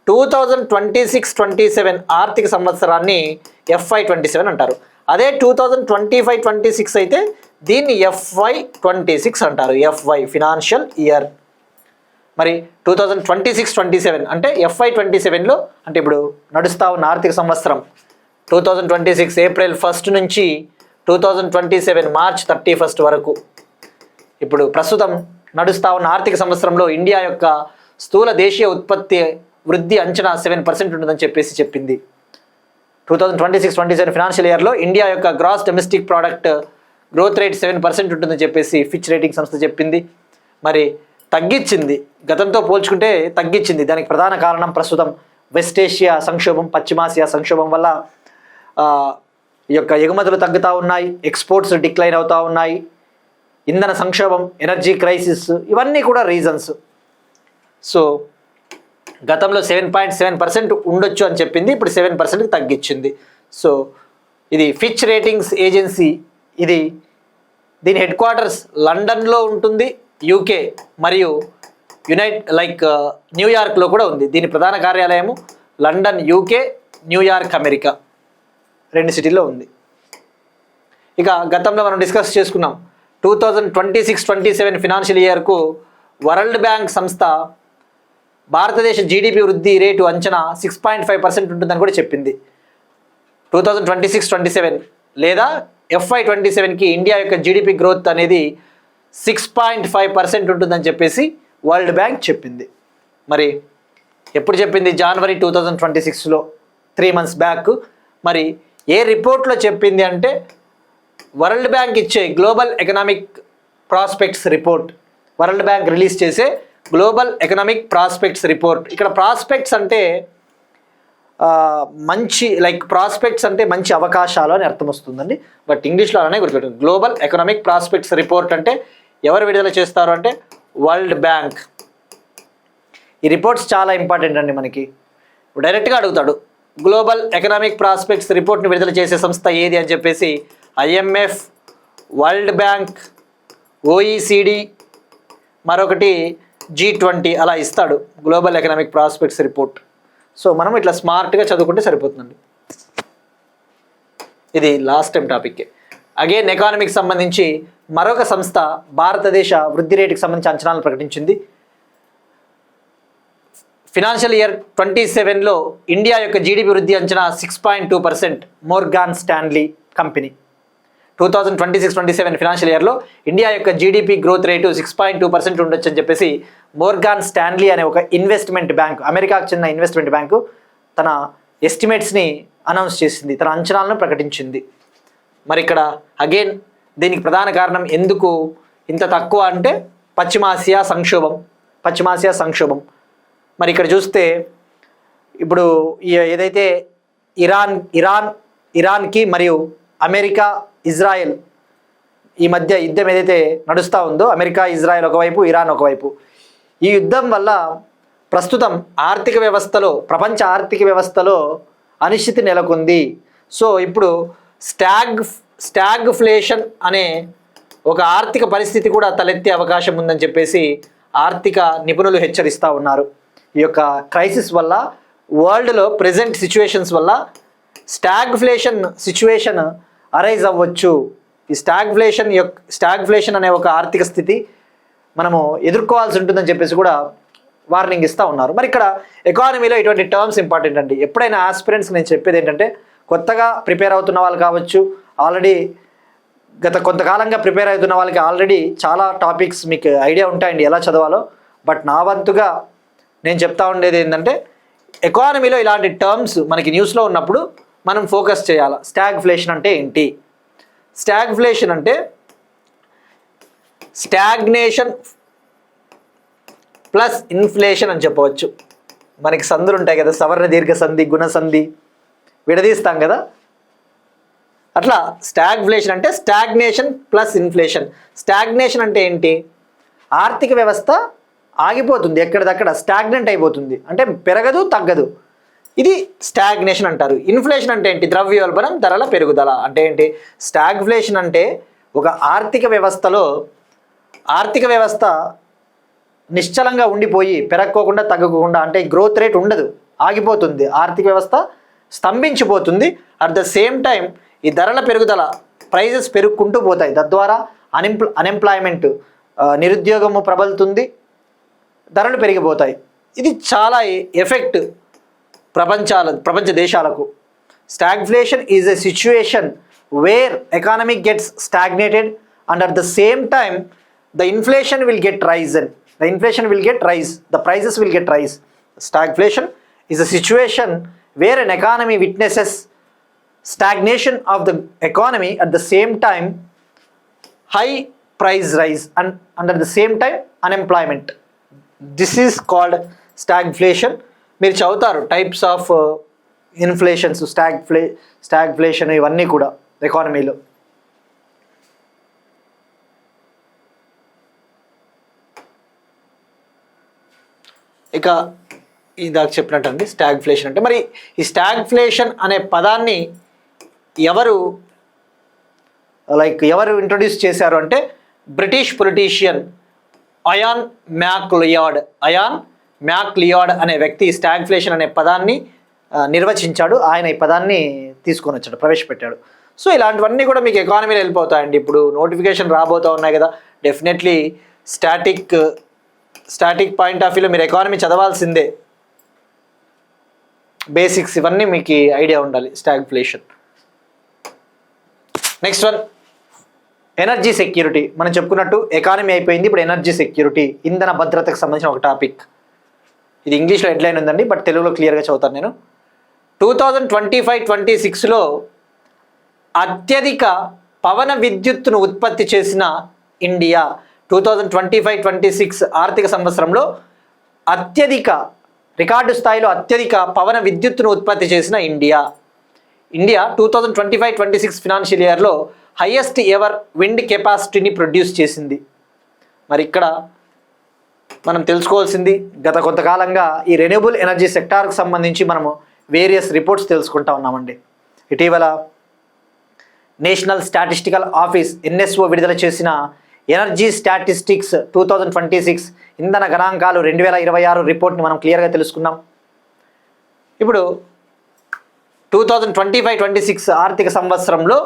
2026-27 ఆర్థిక సంవత్సరాన్ని FY27 అంటారు. అదే 2025-26 అయితే దీన్ని FY26 అంటారు. FY financial year. మరి 2026-27 అంటే FY27లో అంటే ఇప్పుడు నడుస్తూ ఉన్న ఆర్థిక సంవత్సరం 2026 ఏప్రిల్ 1 నుంచి 2027 మార్చ్ 31 వరకు, ఇప్పుడు ప్రస్తుతం నడుస్తూ ఉన్న ఆర్థిక సంవత్సరంలో ఇండియా యొక్క స్థూల దేశీయ ఉత్పత్తి వృద్ధి అంచనా 7% ఉంటుందని చెప్పేసి చెప్పింది. 2026-27 ఫినాన్షియల్ ఇయర్లో ఇండియా యొక్క gross domestic product growth rate 7% ఉంటుందని చెప్పేసి ఫిచ్ రేటింగ్ సంస్థ చెప్పింది. మరి తగ్గించింది, గతంతో పోల్చుకుంటే తగ్గించింది. దానికి ప్రధాన కారణం ప్రస్తుతం వెస్ట్ ఏషియా సంక్షోభం, పశ్చిమాసియా సంక్షోభం వల్ల ఈ యొక్క ఎగుమతులు తగ్గుతూ ఉన్నాయి, ఎక్స్పోర్ట్స్ డిక్లైన్ అవుతూ ఉన్నాయి, ఇంధన సంక్షోభం, ఎనర్జీ క్రైసిస్, ఇవన్నీ కూడా రీజన్స్. సో గతంలో 7.7% ఉండొచ్చు అని చెప్పింది, ఇప్పుడు 7%కి తగ్గించింది. సో ఇది ఫిచ్ రేటింగ్స్ ఏజెన్సీ, దీని హెడ్ క్వార్టర్స్ లండన్లో ఉంటుంది, యూకే మరియు న్యూయార్క్లో కూడా ఉంది. దీని ప్రధాన కార్యాలయము లండన్ యూకే, న్యూయార్క్ అమెరికా 2 సిటీల్లో ఉంది. ఇక గతంలో మనం డిస్కస్ చేసుకున్నాం 2026-27 ఫినాన్షియల్ ఇయర్కు వరల్డ్ బ్యాంక్ సంస్థ భారతదేశ జీడిపి వృద్ధి రేటు అంచనా 6.5% ఉంటుందని కూడా చెప్పింది. 2026-27 లేదా FY27కి ఇండియా యొక్క జీడిపి గ్రోత్ అనేది 6.5% ఉంటుందని చెప్పేసి వరల్డ్ బ్యాంక్ చెప్పింది. మరి ఎప్పుడు చెప్పింది? జనవరి 2026లో, 3 months బ్యాక్. మరి ఏ రిపోర్ట్లో చెప్పింది అంటే వరల్డ్ బ్యాంక్ ఇచ్చే global economic prospects report, world bank release చేసే గ్లోబల్ ఎకనామిక్ ప్రాస్పెక్ట్స్ రిపోర్ట్. ఇక్కడ ప్రాస్పెక్ట్స్ అంటే ప్రాస్పెక్ట్స్ అంటే మంచి అవకాశాలు అని అర్థం వస్తుందండి, బట్ ఇంగ్లీష్లో అలానే గుర్తుపెట్టారు. గ్లోబల్ ఎకనామిక్ ప్రాస్పెక్ట్స్ రిపోర్ట్ అంటే ఎవరు విడుదల చేస్తారు అంటే వరల్డ్ బ్యాంక్. ఈ రిపోర్ట్స్ చాలా ఇంపార్టెంట్ అండి మనకి. డైరెక్ట్గా అడుగుతాడు, గ్లోబల్ ఎకనామిక్ ప్రాస్పెక్ట్స్ రిపోర్ట్ని విడుదల చేసే సంస్థ ఏది అని చెప్పేసి IMF, వరల్డ్ బ్యాంక్, OECD, మరొకటి G20 అలా ఇస్తాడు global economic prospects report. So మనం ఇట్లా స్మార్ట్గా చదువుకుంటే సరిపోతుందండి. ఇది లాస్ట్ టైం టాపిక్. అగైన్ ఎకానమీకి సంబంధించి మరొక సంస్థ భారతదేశ వృద్ధి రేటుకి సంబంధించి అంచనాలను ప్రకటించింది. ఫినాన్షియల్ ఇయర్ 27లో ఇండియా యొక్క జీడిపి వృద్ధి అంచనా 6.2%. మోర్గాన్ స్టాన్లీ కంపెనీ 2026-27 ఫినాన్షియల్ ఇయర్లో ఇండియా యొక్క జీడిపి గ్రోత్ రేటు 6.2% ఉండొచ్చు అని చెప్పేసి మోర్గాన్ స్టాన్లీ అనే ఒక ఇన్వెస్ట్మెంట్ బ్యాంక్, అమెరికాకు చెందిన ఇన్వెస్ట్మెంట్ బ్యాంకు తన ఎస్టిమేట్స్ని అనౌన్స్ చేసింది, తన అంచనాలను ప్రకటించింది. మరి ఇక్కడ అగైన్ దీనికి ప్రధాన కారణం ఎందుకు ఇంత తక్కువ అంటే పశ్చిమాసియా సంక్షోభం. మరి ఇక్కడ చూస్తే ఇప్పుడు ఏదైతే ఇరాన్కి మరియు అమెరికా, ఇజ్రాయెల్ ఈ మధ్య యుద్ధం ఏదైతే నడుస్తూ ఉందో, అమెరికా, ఇజ్రాయెల్ ఒకవైపు, ఇరాన్ ఒకవైపు, ఈ యుద్ధం వల్ల ప్రస్తుతం ప్రపంచ ఆర్థిక వ్యవస్థలో అనిశ్చితి నెలకొంది. సో ఇప్పుడు స్టాగ్ఫ్లేషన్ అనే ఒక ఆర్థిక పరిస్థితి కూడా తలెత్తే అవకాశం ఉందని చెప్పేసి ఆర్థిక నిపుణులు హెచ్చరిస్తూ ఉన్నారు. ఈ యొక్క క్రైసిస్ వల్ల, వరల్డ్లో ప్రెజెంట్ సిచ్యువేషన్స్ వల్ల స్టాగ్ఫ్లేషన్ సిచ్యువేషన్ అరైజ్ అవ్వచ్చు. ఈ స్టాగ్ఫ్లేషన్ అనే ఒక ఆర్థిక స్థితి మనము ఎదుర్కోవాల్సి ఉంటుందని చెప్పేసి కూడా వార్నింగ్ ఇస్తూ ఉన్నారు. మరి ఇక్కడ ఎకానమీలో ఇటువంటి టర్మ్స్ ఇంపార్టెంట్ అండి. ఎప్పుడైనా ఆస్పిరెంట్స్ నేను చెప్పేది ఏంటంటే, కొత్తగా ప్రిపేర్ అవుతున్న వాళ్ళు కావచ్చు, ఆల్రెడీ గత కొంతకాలంగా ప్రిపేర్ అవుతున్న వాళ్ళకి ఆల్రెడీ చాలా టాపిక్స్ మీకు ఐడియా ఉంటాయండి ఎలా చదవాలో. బట్ నా వంతుగా నేను చెప్తా ఉండేది ఏంటంటే, ఎకానమీలో ఇలాంటి టర్మ్స్ మనకి న్యూస్లో ఉన్నప్పుడు మనం ఫోకస్ చేయాలి. స్టాగ్ఫ్లేషన్ అంటే ఏంటి? స్టాగ్ఫ్లేషన్ అంటే స్టాగ్నేషన్ ప్లస్ ఇన్ఫ్లేషన్ అని చెప్పవచ్చు. మనకి సందులు ఉంటాయి కదా, సవర్ణ దీర్ఘ సంధి, గుణ సంధి విడదీస్తాం కదా, అట్లా స్టాగ్ఫ్లేషన్ అంటే స్టాగ్నేషన్ ప్లస్ ఇన్ఫ్లేషన్. స్టాగ్నేషన్ అంటే ఏంటి? ఆర్థిక వ్యవస్థ ఆగిపోతుంది, ఎక్కడిదక్కడ స్టాగ్నెంట్ అయిపోతుంది, అంటే పెరగదు, తగ్గదు. ఇది స్టాగ్నేషన్ అంటారు. ఇన్ఫ్లేషన్ అంటే ఏంటి? ద్రవ్యోల్బణం, ధరల పెరుగుదల. అంటే ఏంటి? స్టాగ్ఫ్లేషన్ అంటే ఒక ఆర్థిక వ్యవస్థ నిశ్చలంగా ఉండిపోయి పెరగకోకుండా, తగ్గకుండా, అంటే గ్రోత్ రేట్ ఉండదు, ఆగిపోతుంది, ఆర్థిక వ్యవస్థ స్తంభించిపోతుంది. అట్ ద సేమ్ టైం ఈ ధరల పెరుగుదల, ప్రైజెస్ పెరుగుకుంటూ పోతాయి. తద్వారా అన్ఎంప్లాయ్మెంట్, నిరుద్యోగము ప్రబలుతుంది, ధరలు పెరిగిపోతాయి. ఇది చాలా ఎఫెక్ట్ ప్రపంచ దేశాలకు. Stagflation is a situation where economy gets stagnated and at the same time the inflation will get rise. The prices will get rise. Stagflation is a situation where an economy witnesses stagnation of the economy, at the same time high price rise, and under the same time unemployment. This is called stagflation. మీరు చదువుతారు types of inflations, stagflation ఇవన్నీ కూడా ఎకానమీలో. ఇక ఇందాక చెప్పినట్టండి stagflation అంటే, మరి ఈ స్టాగ్ఫ్లేషన్ అనే పదాన్ని ఎవరు ఇంట్రొడ్యూస్ చేశారు అంటే బ్రిటిష్ పొలిటీషియన్ అయాన్ మ్యాక్లియార్డ్ అనే వ్యక్తి స్టాగ్ఫ్లేషన్ అనే పదాన్ని నిర్వచించాడు. ఆయన ఈ పదాన్ని తీసుకొని వచ్చాడు, ప్రవేశపెట్టాడు. సో ఇలాంటివన్నీ కూడా మీకు ఎకానమీలో వెళ్ళిపోతాయండి. ఇప్పుడు నోటిఫికేషన్ రాబోతూ ఉన్నాయి కదా, డెఫినెట్లీ స్టాటిక్ పాయింట్ ఆఫ్ వ్యూలో మీరు ఎకానమీ చదవాల్సిందే. బేసిక్స్ ఇవన్నీ మీకు ఐడియా ఉండాలి. Stagflation. Next one, energy security. మనం చెప్పుకున్నట్టు ఎకానమీ అయిపోయింది, ఇప్పుడు ఎనర్జీ సెక్యూరిటీ, ఇంధన భద్రతకు సంబంధించిన ఒక టాపిక్. ఇది ఇంగ్లీష్లో హెడ్లైన్ ఉందండి, బట్ తెలుగులో క్లియర్గా చదువుతాను నేను. 2025-26లో అత్యధిక పవన విద్యుత్తును ఉత్పత్తి చేసిన ఇండియా. 2025-26 ఆర్థిక సంవత్సరంలో రికార్డు స్థాయిలో అత్యధిక పవన విద్యుత్తును ఉత్పత్తి చేసిన ఇండియా 2025-26 ఫినాన్షియల్ ఇయర్లో హైయెస్ట్ ఎవర్ విండ్ కెపాసిటీని ప్రొడ్యూస్ చేసింది. మరి ఇక్కడ మనం తెలుసుకోవాల్సింది, గత కొంతకాలంగా ఈ రెన్యూబుల్ ఎనర్జీ సెక్టార్కి సంబంధించి మనము వేరియస్ రిపోర్ట్స్ తెలుసుకుంటా ఉన్నామండి. ఇటీవల నేషనల్ స్టాటిస్టికల్ ఆఫీస్ NSO విడుదల చేసిన ఎనర్జీ స్టాటిస్టిక్స్ 2026 ఇంధన గణాంకాలు 2026 రిపోర్ట్ని మనం క్లియర్గా తెలుసుకున్నాం. ఇప్పుడు 2025-26 ఆర్థిక సంవత్సరంలో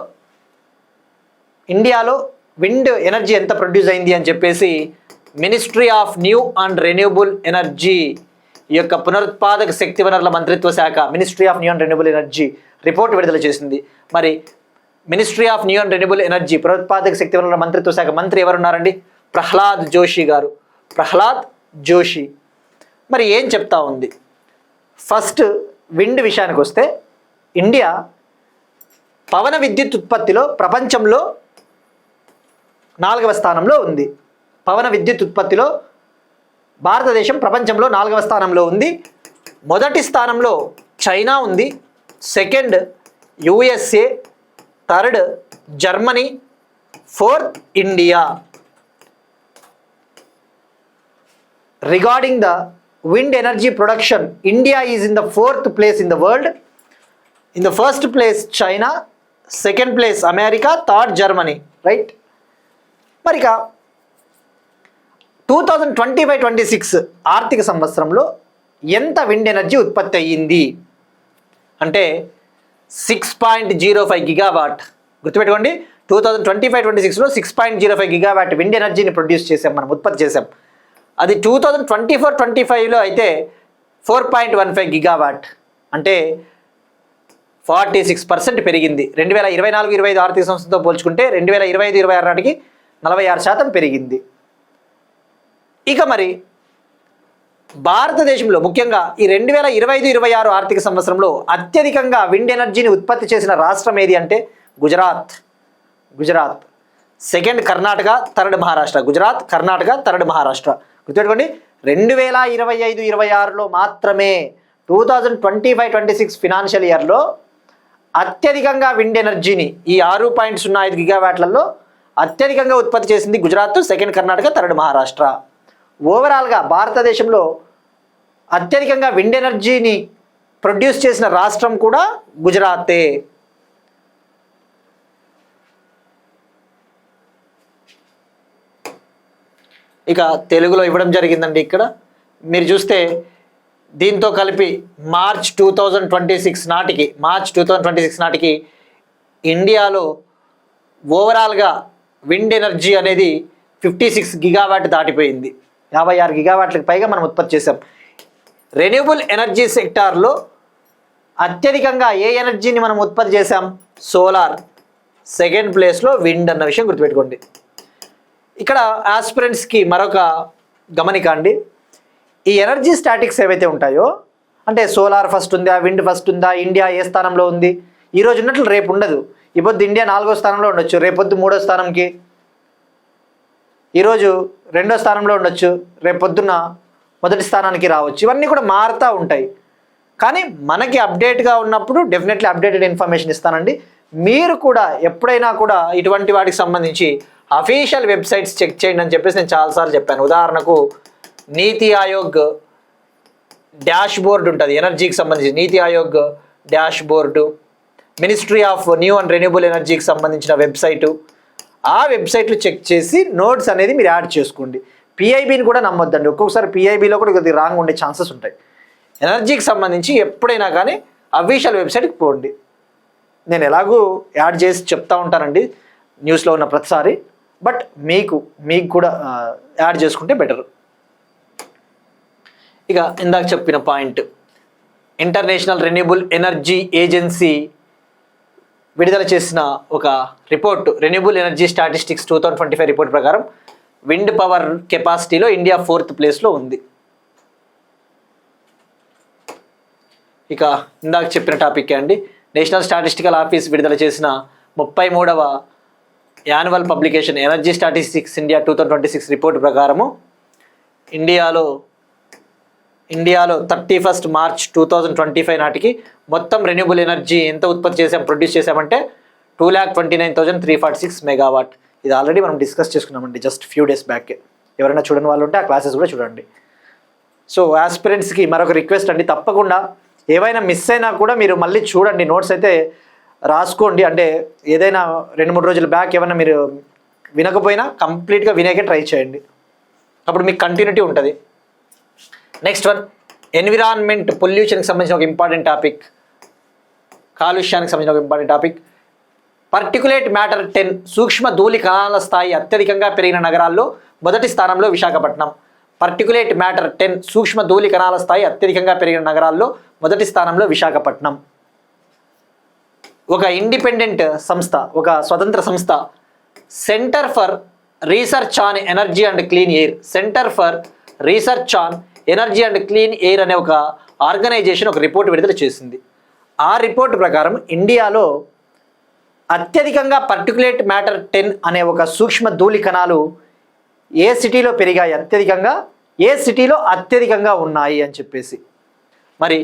ఇండియాలో విండ్ ఎనర్జీ ఎంత ప్రొడ్యూస్ అయింది అని చెప్పేసి ministry of new and renewable energy ఈ యొక్క పునరుత్పాదక శక్తి వనరుల మంత్రిత్వ శాఖ, ministry of new and renewable energy report విడుదల చేసింది. మరి ministry of new and renewable energy పునరుత్పాదక శక్తి వనరుల మంత్రిత్వ శాఖ మంత్రి ఎవరున్నారండి? ప్రహ్లాద్ జోషి గారు. ప్రహ్లాద్ జోషి. మరి ఏం చెప్తా ఉంది? ఫస్ట్ విండ్ విషయానికి వస్తే, ఇండియా పవన విద్యుత్ ఉత్పత్తిలో ప్రపంచంలో 4వ స్థానంలో ఉంది. పవన విద్యుత్ ఉత్పత్తిలో భారతదేశం ప్రపంచంలో 4వ స్థానంలో ఉంది. మొదటి స్థానంలో చైనా ఉంది, second USA, third Germany, fourth India. Regarding the wind energy production, India is in the 4th place in the world. In the first place China, second place America, third Germany, right? మరిక 2025-26 ఆర్థిక సంవత్సరంలో ఎంత wind energy ఉత్పత్తి అయ్యింది అంటే 6.05 gigawatt. గుర్తుపెట్టుకోండి, 2025-26లో 6.05 gigawatt wind ఎనర్జీని produce చేసాం, మనం ఉత్పత్తి చేసాం. అది 2024-25లో అయితే 4.15 గిగావాట్, అంటే 46% పెరిగింది. 2024-25 ఆర్థిక సంవత్సరంతో పోల్చుకుంటే 2025-26 నాటికి 46% పెరిగింది. ఇక మరి భారతదేశంలో ముఖ్యంగా ఈ 2025-26 ఆర్థిక సంవత్సరంలో అత్యధికంగా విండ్ ఎనర్జీని ఉత్పత్తి చేసిన రాష్ట్రం ఏది అంటే Gujarat. Second Karnataka, third Maharashtra. Gujarat, Karnataka, third Maharashtra. గుర్తుపెట్టుకోండి, 2025-26లో మాత్రమే 2025-26 ఫినాన్షియల్ ఇయర్లో అత్యధికంగా విండ్ ఎనర్జీని ఈ 6.05 గిగావాట్లలో అత్యధికంగా ఉత్పత్తి చేసింది గుజరాత్, సెకండ్ కర్ణాటక, థర్డ్ మహారాష్ట్ర. ఓవరాల్గా భారతదేశంలో అత్యధికంగా విండ్ ఎనర్జీని ప్రొడ్యూస్ చేసిన రాష్ట్రం కూడా గుజరాతే. ఇక తెలుగులో ఇవ్వడం జరిగిందండి. ఇక్కడ మీరు చూస్తే దీంతో కలిపి మార్చ్ 2026 నాటికి ఇండియాలో ఓవరాల్గా విండ్ ఎనర్జీ అనేది 56 గిగావాట్ దాటిపోయింది. 56 గిగావాట్లకు పైగా మనం ఉత్పత్తి చేసాం. రెన్యూబుల్ ఎనర్జీ సెక్టార్లో అత్యధికంగా ఏ ఎనర్జీని మనం ఉత్పత్తి చేసాం? సోలార్. సెకండ్ ప్లేస్లో విండ్ అన్న విషయం గుర్తుపెట్టుకోండి. ఇక్కడ ఆస్పిరెంట్స్కి మరొక గమనిక అండి, ఈ ఎనర్జీ స్టాటిక్స్ ఏవైతే ఉంటాయో, అంటే సోలార్ ఫస్ట్ ఉందా, విండ్ ఫస్ట్ ఉందా, ఇండియా ఏ స్థానంలో ఉంది, ఈ రోజు ఉన్నట్లు రేపు ఉండదు. ఈ పొద్దు ఇండియా 4వ స్థానంలో ఉండొచ్చు, రేపొద్దు 3వ స్థానంకి, ఈరోజు 2వ స్థానంలో ఉండొచ్చు, రేపొద్దున 1వ స్థానానికి రావచ్చు. ఇవన్నీ కూడా మారుతూ ఉంటాయి. కానీ మనకి అప్డేట్గా ఉన్నప్పుడు డెఫినెట్లీ అప్డేటెడ్ ఇన్ఫర్మేషన్ ఇస్తానండి. మీరు కూడా ఎప్పుడైనా కూడా ఇటువంటి వాటికి సంబంధించి అఫీషియల్ వెబ్సైట్స్ చెక్ చేయండి అని చెప్పేసి నేను చాలాసార్లు చెప్పాను. ఉదాహరణకు నీతి ఆయోగ్ డాష్ బోర్డు ఉంటుంది ఎనర్జీకి సంబంధించి, NITI Aayog dashboard, ministry of new and renewable ఎనర్జీకి సంబంధించిన వెబ్సైటు, ఆ వెబ్సైట్లు చెక్ చేసి నోట్స్ అనేది మీరు యాడ్ చేసుకోండి. పిఐబిని కూడా నమ్మొద్దండి, ఒక్కొక్కసారి పిఐబిలో కూడా కొద్దిగా రాంగ్ ఉండే ఛాన్సెస్ ఉంటాయి. ఎనర్జీకి సంబంధించి ఎప్పుడైనా కానీ అఫీషియల్ వెబ్సైట్కి పోండి. నేను ఎలాగూ యాడ్ చేసి చెప్తా ఉంటానండి న్యూస్లో ఉన్న ప్రతిసారి, బట్ మీకు కూడా యాడ్ చేసుకుంటే బెటర్. ఇక ఇందాక చెప్పిన point, international renewable energy agency విడుదల చేసిన ఒక report, renewable energy statistics 2025 report ప్రకారం విండ్ పవర్ కెపాసిటీలో ఇండియా 4th ప్లేస్లో ఉంది. ఇక ఇందాక చెప్పిన టాపిక్ అండి, నేషనల్ స్టాటిస్టికల్ ఆఫీస్ విడుదల చేసిన 33వ annual publication energy statistics India 2026 report ప్రకారము ఇండియాలో 31 మార్చ్ 2025 నాటికి మొత్తం రెన్యూబుల్ ఎనర్జీ ఎంత ఉత్పత్తి ప్రొడ్యూస్ చేసామంటే 2,29,346 మెగావాట్. ఇది ఆల్రెడీ మనం డిస్కస్ చేసుకున్నామండి జస్ట్ ఫ్యూ డేస్ బ్యాక్. ఎవరైనా చూడని వాళ్ళు ఉంటే ఆ క్లాసెస్ కూడా చూడండి. సో ఆస్పిరెంట్స్కి మరొక రిక్వెస్ట్ అండి, తప్పకుండా ఏవైనా మిస్ అయినా కూడా మీరు మళ్ళీ చూడండి, నోట్స్ అయితే రాసుకోండి. అంటే ఏదైనా 2-3 రోజుల బ్యాక్ ఏమైనా మీరు వినకపోయినా కంప్లీట్గా వినేకే ట్రై చేయండి, అప్పుడు మీకు కంటిన్యూటీ ఉంటుంది. నెక్స్ట్ వన్, ఎన్విరాన్మెంట్ పొల్యూషన్కి సంబంధించిన ఒక ఇంపార్టెంట్ టాపిక్, కాలుష్యానికి సంబంధించిన ఒక ఇంపార్టెంట్ టాపిక్. పర్టికులేట్ మ్యాటర్ 10 సూక్ష్మ ధూళి కణాల స్థాయి అత్యధికంగా పెరిగిన నగరాల్లో మొదటి స్థానంలో విశాఖపట్నం. పర్టికులేట్ మ్యాటర్ 10 సూక్ష్మ ధూళి కణాల స్థాయి అత్యధికంగా పెరిగిన నగరాల్లో మొదటి స్థానంలో విశాఖపట్నం. ఒక ఇండిపెండెంట్ సంస్థ, ఒక స్వతంత్ర సంస్థ, centre for research on energy and clean air, centre for research on energy and clean air అనే ఒక ఆర్గనైజేషన్ ఒక రిపోర్ట్ విడుదల చేసింది. ఆ రిపోర్ట్ ప్రకారం ఇండియాలో అత్యధికంగా పర్టికులేట్ మ్యాటర్ 10 అనే ఒక సూక్ష్మ ధూళి కణాలు ఏ సిటీలో పెరిగాయి, అత్యధికంగా ఏ సిటీలో అత్యధికంగా ఉన్నాయి అని చెప్పేసి. మరి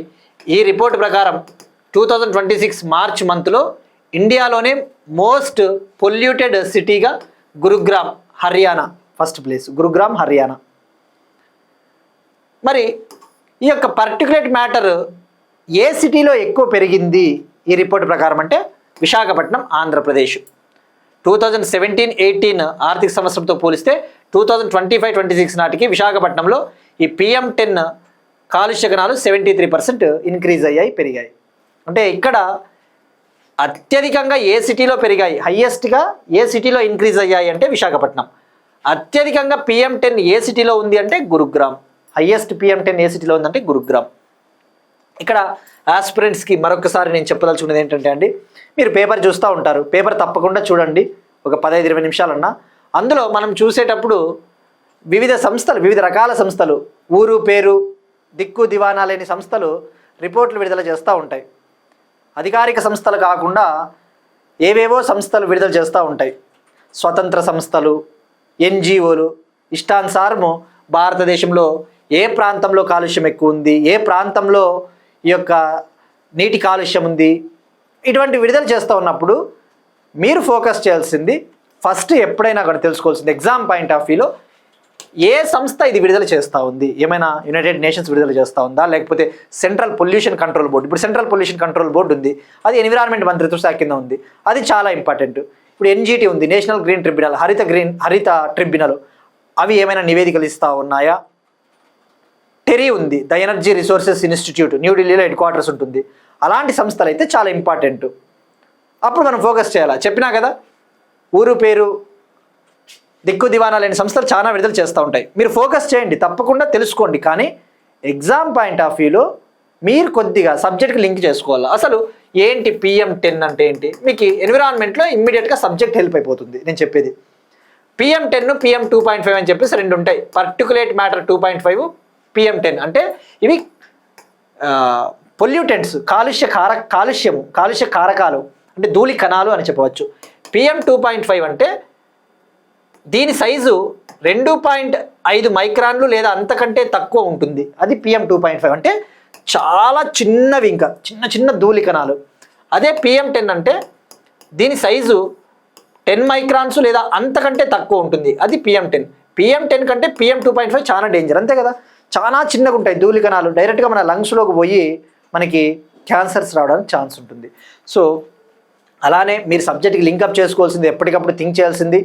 ఈ రిపోర్ట్ ప్రకారం 2026 మార్చ్ మంత్లో ఇండియాలోనే మోస్ట్ పొల్యూటెడ్ సిటీగా గురుగ్రామ్, హర్యానా ఫస్ట్ ప్లేస్, గురుగ్రామ్ హర్యానా. మరి ఈ యొక్క పర్టికులేట్ మ్యాటర్ ఏ సిటీలో ఎక్కువ పెరిగింది ఈ రిపోర్ట్ ప్రకారం అంటే విశాఖపట్నం, ఆంధ్రప్రదేశ్. 2017-18 ఆర్థిక సంవత్సరంతో పోలిస్తే 2025-26 నాటికి విశాఖపట్నంలో ఈ PM10 కాలుష్య కణాలు 73% ఇంక్రీజ్ అయ్యాయి, పెరిగాయి. అంటే ఇక్కడ అత్యధికంగా ఏ సిటీలో పెరిగాయి, హయ్యెస్ట్గా ఏ సిటీలో ఇంక్రీజ్ అయ్యాయి అంటే విశాఖపట్నం. అత్యధికంగా PM10 ఏ సిటీలో ఉంది అంటే గురుగ్రామ్. హయ్యెస్ట్ PM10 ఏ సిటీలో ఉందంటే గురుగ్రామ్. ఇక్కడ ఆస్పిరెంట్స్కి మరొకసారి నేను చెప్పదలుచుకున్నది ఏంటంటే అండి, మీరు పేపర్ చూస్తూ ఉంటారు, పేపర్ తప్పకుండా చూడండి ఒక 15-20 నిమిషాలన్నా. అందులో మనం చూసేటప్పుడు వివిధ సంస్థలు, వివిధ రకాల సంస్థలు, ఊరు పేరు దిక్కు దివానా లేని సంస్థలు రిపోర్ట్లు విడుదల చేస్తూ ఉంటాయి. అధికారిక సంస్థలు కాకుండా ఏవేవో సంస్థలు విడుదల చేస్తూ ఉంటాయి. స్వతంత్ర సంస్థలు, NGOలు ఇష్టానుసారము భారతదేశంలో ఏ ప్రాంతంలో కాలుష్యం ఎక్కువ ఉంది, ఏ ప్రాంతంలో ఈ యొక్క నీటి కాలుష్యం ఉంది, ఇటువంటి విడుదల చేస్తూ ఉన్నప్పుడు మీరు ఫోకస్ చేయాల్సింది ఫస్ట్ ఎప్పుడైనా కూడా తెలుసుకోవాల్సింది ఎగ్జామ్ పాయింట్ ఆఫ్ వ్యూలో ఏ సంస్థ ఇది విడుదల చేస్తూ ఉంది. ఏమైనా యునైటెడ్ నేషన్స్ విడుదల చేస్తూ ఉందా, లేకపోతే సెంట్రల్ పొల్యూషన్ కంట్రోల్ బోర్డు. ఇప్పుడు సెంట్రల్ పొల్యూషన్ కంట్రోల్ బోర్డు ఉంది, అది ఎన్విరాన్మెంట్ మంత్రిత్వ శాఖ కింద ఉంది, అది చాలా ఇంపార్టెంట్. ఇప్పుడు NGT ఉంది, నేషనల్ గ్రీన్ ట్రిబ్యునల్, హరిత ట్రిబ్యునల్, అవి ఏమైనా నివేదికలు ఇస్తూ ఉన్నాయా. టెరీ ఉంది, ద ఎనర్జీ రిసోర్సెస్ ఇన్స్టిట్యూట్, న్యూఢిల్లీలో హెడ్ క్వార్టర్స్ ఉంటుంది. అలాంటి సంస్థలు అయితే చాలా ఇంపార్టెంట్. అప్పుడు మనం ఫోకస్ చేయాలా. చెప్పినా కదా, ఊరు పేరు దిక్కు దివానా లేని సంస్థలు చాలా విడుదల చేస్తూ ఉంటాయి. మీరు ఫోకస్ చేయండి, తప్పకుండా తెలుసుకోండి. కానీ ఎగ్జామ్ పాయింట్ ఆఫ్ వ్యూలో మీరు కొద్దిగా సబ్జెక్ట్కి లింక్ చేసుకోవాలి. అసలు ఏంటి PM10 అంటే ఏంటి, మీకు ఎన్విరాన్మెంట్లో ఇమ్మీడియట్గా సబ్జెక్ట్ హెల్ప్ అయిపోతుంది. నేను చెప్పేది PM10, PM2.5 అని చెప్పేసి రెండు ఉంటాయి. పర్టికులేట్ మ్యాటర్ 2.5, PM10 అంటే ఇవి పొల్యూటెంట్స్ కాలుష్య కారకాలు అంటే ధూళి కణాలు అని చెప్పవచ్చు. PM2.5 అంటే దీని సైజు 2.5 మైక్రాన్లు లేదా అంతకంటే తక్కువ ఉంటుంది. అది PM2.5 అంటే చాలా చిన్నవి, ఇంకా చిన్న ధూళి కణాలు. అదే PM10 అంటే దీని సైజు 10 మైక్రాన్స్ లేదా అంతకంటే తక్కువ ఉంటుంది. అది PM10 కంటే PM2.5 చాలా డేంజర్, అంతే కదా. చాలా చిన్నగా ఉంటాయి ధూళి కణాలు, డైరెక్ట్గా మన లంగ్స్లోకి పోయి మనకి క్యాన్సర్స్ రావడానికి ఛాన్స్ ఉంటుంది. సో అలానే మీరు సబ్జెక్ట్కి లింకప్ చేసుకోవాల్సింది, ఎప్పటికప్పుడు థింక్ చేయాల్సింది.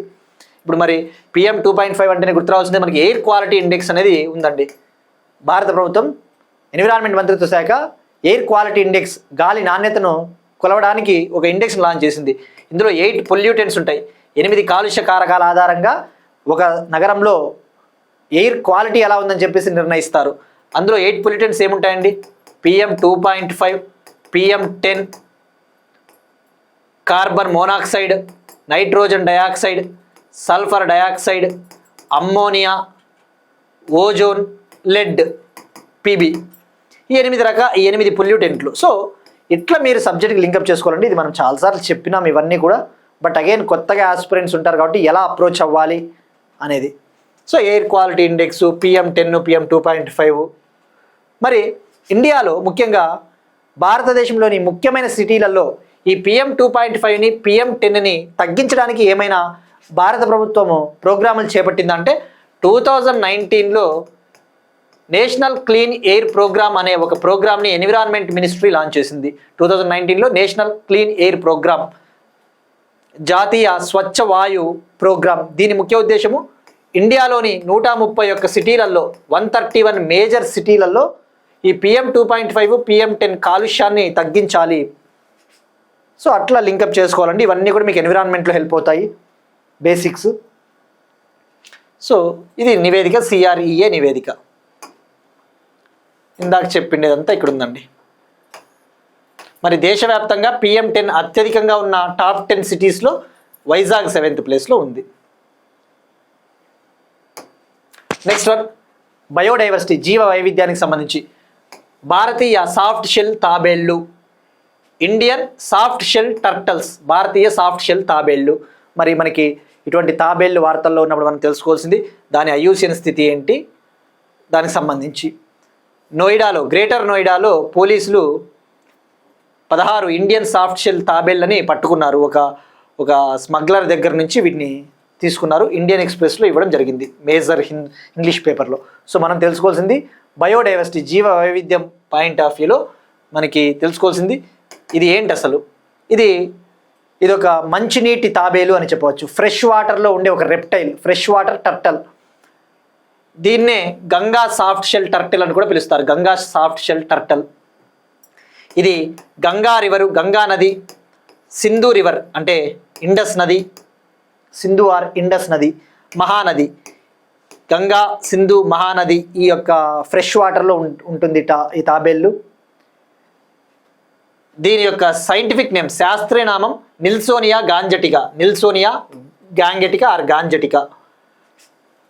ఇప్పుడు మరి PM2.5 అంటేనే గుర్తు రావాల్సిందే మనకి ఎయిర్ క్వాలిటీ ఇండెక్స్ అనేది ఉందండి. భారత ప్రభుత్వం ఎన్విరాన్మెంట్ మంత్రిత్వ శాఖ ఎయిర్ క్వాలిటీ ఇండెక్స్, గాలి నాణ్యతను కొలవడానికి ఒక ఇండెక్స్ని లాంచ్ చేసింది. ఇందులో 8 పొల్యూటెంట్స్ ఉంటాయి. 8 కాలుష్య కారకాల ఆధారంగా ఒక నగరంలో ఎయిర్ క్వాలిటీ ఎలా ఉందని చెప్పేసి నిర్ణయిస్తారు. అందులో 8 పొల్యూటెంట్స్ ఏముంటాయండి? PM2.5, PM10, carbon monoxide, nitrogen dioxide, sulphur dioxide, ammonia, ozone, lead, PB. ఈ 8 పొల్యూటెంట్లు. సో ఇట్లా మీరు సబ్జెక్ట్కి లింకప్ చేసుకోవాలండి. ఇది మనం చాలాసార్లు చెప్పినాం ఇవన్నీ కూడా, బట్ అగైన్ కొత్తగా ఆస్పిరెంట్స్ ఉంటారు కాబట్టి ఎలా అప్రోచ్ అవ్వాలి అనేది. So air quality index, PM10, PM2.5. మరి ఇండియాలో ముఖ్యంగా భారతదేశంలోని ముఖ్యమైన సిటీలలో ఈ PM2.5ని, PM10ని తగ్గించడానికి ఏమైనా భారత ప్రభుత్వము ప్రోగ్రాములు చేపట్టిందంటే 2019లో నేషనల్ క్లీన్ ఎయిర్ ప్రోగ్రామ్ అనే ఒక ప్రోగ్రామ్ని ఎన్విరాన్మెంట్ మినిస్ట్రీ లాంచ్ చేసింది. 2019లో నేషనల్ క్లీన్ ఎయిర్ ప్రోగ్రామ్, జాతీయ స్వచ్ఛ వాయు ప్రోగ్రామ్. దీని ముఖ్య ఉద్దేశము ఇండియాలోని 131 సిటీలలో, 131 మేజర్ సిటీలలో ఈ PM2.5, PM10 కాలుష్యాన్ని తగ్గించాలి. సో అట్లా లింకప్ చేసుకోవాలండి. ఇవన్నీ కూడా మీకు ఎన్విరాన్మెంట్లో హెల్ప్ అవుతాయి, బేసిక్స్. సో ఇది నివేదిక, CREA నివేదిక. ఇందాక చెప్పిండేదంతా ఇక్కడ ఉందండి. మరి దేశవ్యాప్తంగా PM10 అత్యధికంగా ఉన్న టాప్ 10 సిటీస్లో వైజాగ్ 7th ప్లేస్లో ఉంది. నెక్స్ట్ వన్, బయోడైవర్సిటీ, జీవ వైవిధ్యానికి సంబంధించి భారతీయ సాఫ్ట్ షెల్ తాబేళ్ళు, ఇండియన్ సాఫ్ట్ షెల్ టర్టల్స్, భారతీయ సాఫ్ట్ షెల్ తాబేళ్ళు. మరి మనకి ఇటువంటి తాబేళ్ళు వార్తల్లో ఉన్నప్పుడు మనం తెలుసుకోవాల్సింది దాని IUCN స్థితి ఏంటి, దానికి సంబంధించి. నోయిడాలో, గ్రేటర్ నోయిడాలో పోలీసులు 16 ఇండియన్ సాఫ్ట్ షెల్ తాబేళ్ళని పట్టుకున్నారు. ఒక స్మగ్లర్ దగ్గర నుంచి వీటిని తీసుకున్నారు. ఇండియన్ ఎక్స్ప్రెస్లో ఇవ్వడం జరిగింది, మేజర్ ఇంగ్లీష్ పేపర్లో. సో మనం తెలుసుకోవాల్సింది బయోడైవర్సిటీ, జీవ వైవిధ్యం పాయింట్ ఆఫ్ వ్యూలో మనకి తెలుసుకోవాల్సింది ఇది ఏంటి అసలు. ఇది ఒక మంచినీటి తాబేలు అని చెప్పవచ్చు. ఫ్రెష్ వాటర్లో ఉండే ఒక రెప్టైల్, ఫ్రెష్ వాటర్ టర్టల్. దీన్నే గంగా సాఫ్ట్ షెల్ టర్టిల్ అని కూడా పిలుస్తారు, గంగా సాఫ్ట్ షెల్ టర్టల్. ఇది గంగా రివరు, గంగా నది, సింధు రివర్ అంటే ఇండస్ నది, సింధు ఆర్ ఇండస్ నది, మహానది, గంగా, సింధు, మహానది ఈ యొక్క ఫ్రెష్ వాటర్లో ఉంటుంది ఈ తాబేళ్ళు. దీని యొక్క సైంటిఫిక్ నేమ్, శాస్త్రీయ నామం నిల్సోనియా గాంగెటికా ఆర్ గాంజెటికా.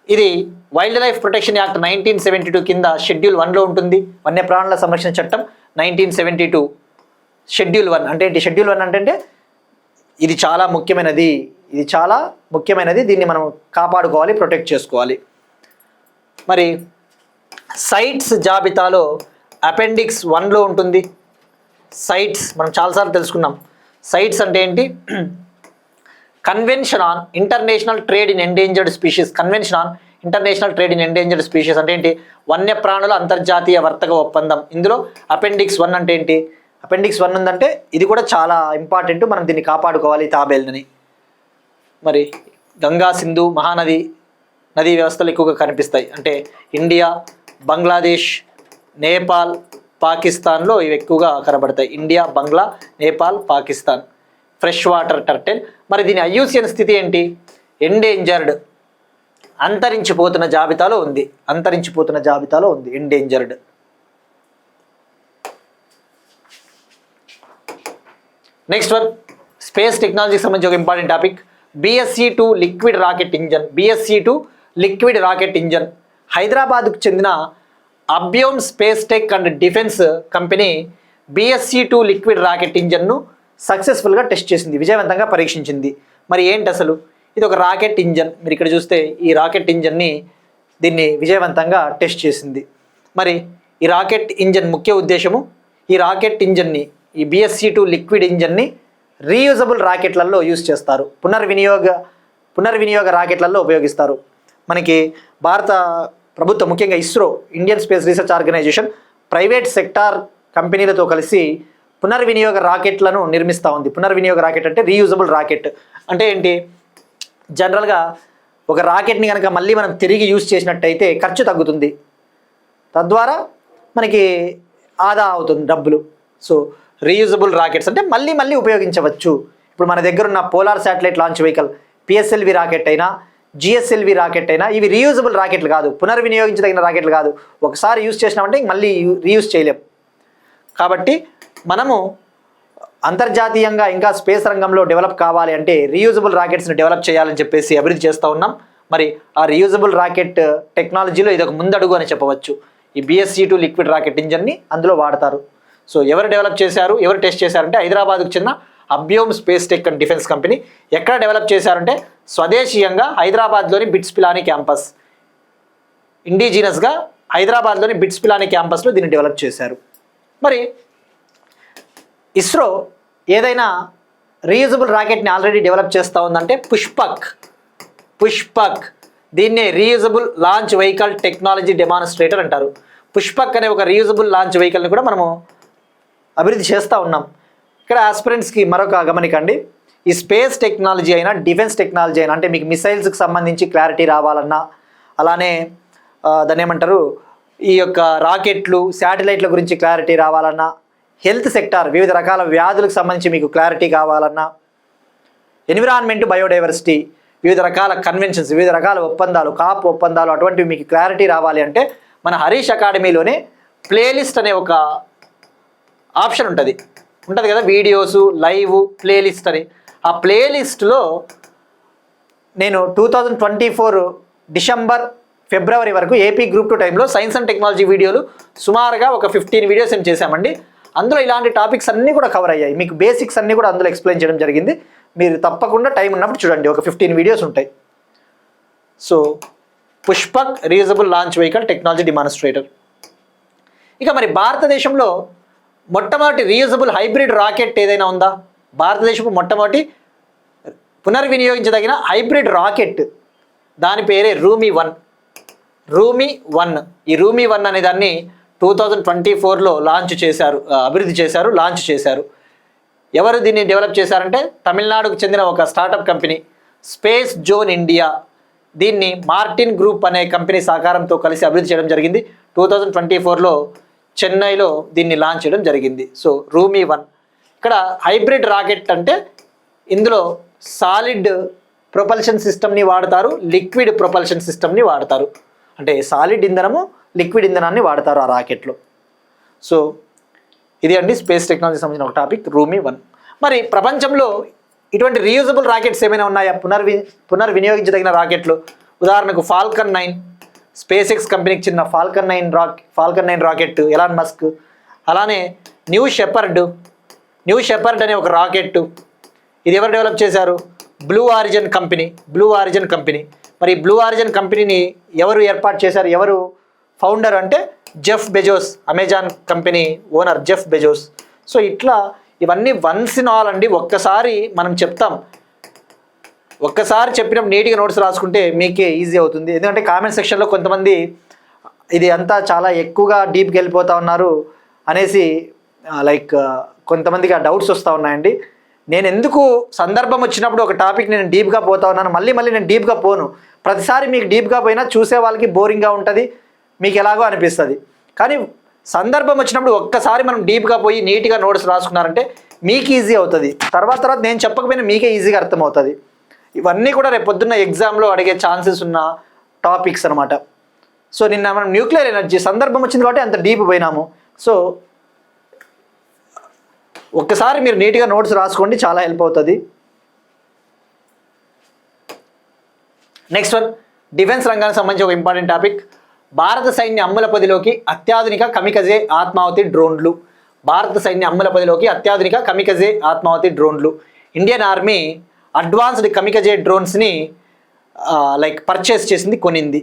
ఇది వైల్డ్ లైఫ్ ప్రొటెక్షన్ యాక్ట్ 1972 కింద షెడ్యూల్ 1లో ఉంటుంది. వన్యప్రాణుల సంరక్షణ చట్టం 1972 షెడ్యూల్ 1 అంటే ఏంటి? షెడ్యూల్ 1 అంటే ఇది చాలా ముఖ్యమైనది, దీన్ని మనం కాపాడుకోవాలి, ప్రొటెక్ట్ చేసుకోవాలి. మరి సైట్స్ జాబితాలో అపెండిక్స్ 1లో ఉంటుంది. సైట్స్ మనం చాలాసార్లు తెలుసుకున్నాం. సైట్స్ అంటే ఏంటి? Convention on international trade in endangered species. Convention on international trade in endangered species అంటే ఏంటి? వన్యప్రాణుల అంతర్జాతీయ వర్తక ఒప్పందం. ఇందులో అపెండిక్స్ 1 అంటే ఏంటి? అపెండిక్స్ 1 ఉందంటే ఇది కూడా చాలా ఇంపార్టెంట్, మనం దీన్ని కాపాడుకోవాలి, తాబేళ్ళని. మరి గంగా, సింధు, మహానది నదీ వ్యవస్థలు ఎక్కువగా కనిపిస్తాయి. అంటే ఇండియా, బంగ్లాదేశ్, నేపాల్, పాకిస్తాన్లో ఇవి ఎక్కువగా కనబడతాయి. India, Bangla, Nepal, Pakistan. Fresh water turtle. మరి దీని IUCN స్థితి ఏంటి? ఎండేంజర్డ్, అంతరించిపోతున్న జాబితాలో ఉంది. ఎండేంజర్డ్. నెక్స్ట్ వన్, స్పేస్ టెక్నాలజీకి సంబంధించి ఒక important topic. BSC-2 liquid rocket engine. హైదరాబాద్కు చెందిన Abhyom space tech and defence company BSC-2 liquid rocket ఇంజన్ను సక్సెస్ఫుల్గా టెస్ట్ చేసింది, విజయవంతంగా పరీక్షించింది. మరి ఏంటి అసలు? ఇది ఒక రాకెట్ ఇంజన్. మీరు ఇక్కడ చూస్తే ఈ రాకెట్ ఇంజన్ని దీన్ని విజయవంతంగా టెస్ట్ చేసింది. మరి ఈ రాకెట్ ఇంజన్ ముఖ్య ఉద్దేశము, ఈ రాకెట్ ఇంజన్ని, ఈ BSC-2 లిక్విడ్ ఇంజన్ని రీయూజబుల్ రాకెట్లలో యూజ్ చేస్తారు, పునర్వినియోగ రాకెట్లలో ఉపయోగిస్తారు. మనకి భారత ప్రభుత్వం, ముఖ్యంగా ISRO, Indian space research organisation, private sector కంపెనీలతో కలిసి పునర్వినియోగ రాకెట్లను నిర్మిస్తూ ఉంది. పునర్వినియోగ రాకెట్ అంటే రీయూజబుల్ రాకెట్ అంటే ఏంటి? జనరల్గా ఒక రాకెట్ని కనుక మళ్ళీ మనం తిరిగి యూజ్ చేసినట్టయితే ఖర్చు తగ్గుతుంది, తద్వారా మనకి ఆదా అవుతుంది డబ్బులు. సో రీయూజబుల్ రాకెట్స్ అంటే మళ్ళీ మళ్ళీ ఉపయోగించవచ్చు. ఇప్పుడు మన దగ్గర ఉన్న polar satellite launch vehicle PSLV rocket అయినా GSLV రాకెట్ అయినా ఇవి రీయూజబుల్ రాకెట్లు కాదు, పునర్వినియోగించదగిన రాకెట్లు కాదు. ఒకసారి యూజ్ చేసినామంటే మళ్ళీ రీయూజ్ చేయలేం. కాబట్టి మనము అంతర్జాతీయంగా ఇంకా స్పేస్ రంగంలో డెవలప్ కావాలి అంటే రీయూజబుల్ రాకెట్స్ని డెవలప్ చేయాలని చెప్పేసి అభివృద్ధి చేస్తూ ఉన్నాం. మరి ఆ రీయూజబుల్ రాకెట్ టెక్నాలజీలో ఇది ఒక ముందడుగు అని చెప్పవచ్చు. ఈ BSC-2 లిక్విడ్ రాకెట్ ఇంజన్ని అందులో వాడతారు. సో ఎవరు డెవలప్ చేశారు, ఎవరు టెస్ట్ చేశారంటే హైదరాబాద్కు చెందిన Abhyom space tech and defence company. ఎక్కడ డెవలప్ చేశారంటే స్వదేశీయంగా హైదరాబాద్లోని బిట్స్ పిలానీ క్యాంపస్, ఇండిజినస్గా హైదరాబాద్లోని బిట్స్ పిలానీ క్యాంపస్లో దీన్ని డెవలప్ చేశారు. మరి ఇస్రో ఏదైనా రీయూజబుల్ రాకెట్ని ఆల్రెడీ డెవలప్ చేస్తూ ఉందంటే పుష్పక్ దీన్నే reusable launch vehicle technology demonstrator అంటారు. పుష్పక్ అనే ఒక రీయూజబుల్ లాంచ్ వెహికల్ని కూడా మనము అభివృద్ధి చేస్తూ ఉన్నాం. ఇక్కడ ఆస్పిరెంట్స్కి మరొక గమనికండి, ఈ స్పేస్ టెక్నాలజీ అయినా డిఫెన్స్ టెక్నాలజీ అయినా, అంటే మీకు మిసైల్స్కి సంబంధించి క్లారిటీ రావాలన్నా, అలానే దాన్ని ఏమంటారు, ఈ యొక్క రాకెట్లు శాటిలైట్ల గురించి క్లారిటీ రావాలన్నా, హెల్త్ సెక్టార్ వివిధ రకాల వ్యాధులకు సంబంధించి మీకు క్లారిటీ కావాలన్నా, ఎన్విరాన్మెంట్ బయోడైవర్సిటీ, వివిధ రకాల కన్వెన్షన్స్, వివిధ రకాల ఒప్పందాలు, కాప్ ఒప్పందాలు, అటువంటివి మీకు క్లారిటీ రావాలి అంటే మన హరీష్ అకాడమీలోనే ప్లేలిస్ట్ అనే ఒక ఆప్షన్ ఉంటుంది కదా, వీడియోస్ లైవ్ ప్లేలిస్ట్ అని. ఆ ప్లేలిస్ట్లో నేను 2024 డిసెంబర్ ఫిబ్రవరి వరకు AP Group 2 టైంలో సైన్స్ అండ్ టెక్నాలజీ వీడియోలు సుమారుగా ఒక 15 వీడియోస్ ఏం చేశామండి. అందులో ఇలాంటి టాపిక్స్ అన్నీ కూడా కవర్ అయ్యాయి. మీకు బేసిక్స్ అన్నీ కూడా అందులో ఎక్స్ప్లెయిన్ చేయడం జరిగింది. మీరు తప్పకుండా టైం ఉన్నప్పుడు చూడండి, ఒక 15 వీడియోస్ ఉంటాయి. So Pushpak reusable launch vehicle technology demonstrator. ఇక మరి భారతదేశంలో మొట్టమొదటి రీయూజబుల్ హైబ్రిడ్ రాకెట్ ఏదైనా ఉందా? భారతదేశపు మొట్టమొదటి పునర్వినియోగించదగిన హైబ్రిడ్ రాకెట్, దాని పేరే రూమి-1. ఈ రూమి-1 అనే దాన్ని 2024లో అభివృద్ధి చేశారు, లాంచ్ చేశారు. ఎవరు దీన్ని డెవలప్ చేశారంటే తమిళనాడుకు చెందిన ఒక startup company space zone India. దీన్ని మార్టిన్ గ్రూప్ అనే కంపెనీ సహకారంతో కలిసి అభివృద్ధి చేయడం జరిగింది. 2024లో చెన్నైలో దీన్ని లాంచ్ చేయడం జరిగింది. సో రూమి-1 ఇక్కడ హైబ్రిడ్ రాకెట్ అంటే ఇందులో సాలిడ్ ప్రొపల్షన్ సిస్టమ్ని వాడతారు, లిక్విడ్ ప్రొపల్షన్ సిస్టమ్ని వాడతారు. అంటే సాలిడ్ ఇంధనము, లిక్విడ్ ఇంధనాన్ని వాడతారు ఆ రాకెట్లో. సో ఇది అండి స్పేస్ టెక్నాలజీ సంబంధించిన ఒక టాపిక్ రూమి-1. మరి ప్రపంచంలో ఇటువంటి రీయూజబుల్ రాకెట్స్ ఏమైనా ఉన్నాయా, పునర్వినియోగించదగిన రాకెట్లు? ఉదాహరణకు ఫాల్కన్ 9, స్పేస్ ఎక్స్ కంపెనీకి చెందిన ఫాల్కన్ 9 రాకెట్ ఎలాన్ మస్క్. అలానే న్యూ షెపర్డ్ అనే ఒక రాకెట్, ఇది ఎవరు డెవలప్ చేశారు? Blue origin company. మరి బ్లూ ఆరిజిన్ కంపెనీని ఎవరు ఏర్పాటు చేశారు, ఎవరు ఫౌండర్ అంటే Jeff Bezos, Amazon company owner Jeff Bezos. So ఇట్లా ఇవన్నీ వన్స్ ఇన్ ఆల్ అండి. ఒక్కసారి మనం చెప్తాం, ఒక్కసారి చెప్పినప్పుడు నీట్గా నోట్స్ రాసుకుంటే మీకే ఈజీ అవుతుంది. ఎందుకంటే కామెంట్ సెక్షన్లో కొంతమంది ఇది అంతా చాలా ఎక్కువగా డీప్కి వెళ్ళిపోతూ ఉన్నారు అనేసి కొంతమందికి ఆ డౌట్స్ వస్తూ ఉన్నాయండి. నేను ఎందుకు సందర్భం వచ్చినప్పుడు ఒక టాపిక్ నేను డీప్గా పోతా ఉన్నాను, మళ్ళీ నేను డీప్గా పోను. ప్రతిసారి మీకు డీప్గా పోయినా చూసే వాళ్ళకి బోరింగ్గా ఉంటుంది, మీకు ఎలాగో అనిపిస్తుంది. కానీ సందర్భం వచ్చినప్పుడు ఒక్కసారి మనం డీప్గా పోయి నీట్గా నోట్స్ రాసుకున్నారంటే మీకు ఈజీ అవుతుంది. తర్వాత నేను చెప్పకపోయినా మీకే ఈజీగా అర్థమవుతుంది. ఇవన్నీ కూడా రేపు పొద్దున్న ఎగ్జామ్లో అడిగే ఛాన్సెస్ ఉన్న టాపిక్స్ అనమాట. సో నిన్న మనం న్యూక్లియర్ ఎనర్జీ సందర్భం వచ్చింది కాబట్టి అంత డీప్ పోయినాము. సో ఒక్కసారి మీరు నీట్గా నోట్స్ రాసుకోండి, చాలా హెల్ప్ అవుతుంది. నెక్స్ట్ వన్, డిఫెన్స్ రంగానికి సంబంధించి ఒక ఇంపార్టెంట్ టాపిక్. భారత సైన్య అమ్ముల పొదిలోకి అత్యాధునిక కమికజే ఆత్మావతి డ్రోన్లు. భారత సైన్య అమ్ముల పదిలోకి అత్యాధునిక కమికజే ఆత్మాహుతి డ్రోన్లు. ఇండియన్ ఆర్మీ అడ్వాన్స్డ్ కమికజే డ్రోన్స్ని పర్చేస్ చేసింది, కొనింది.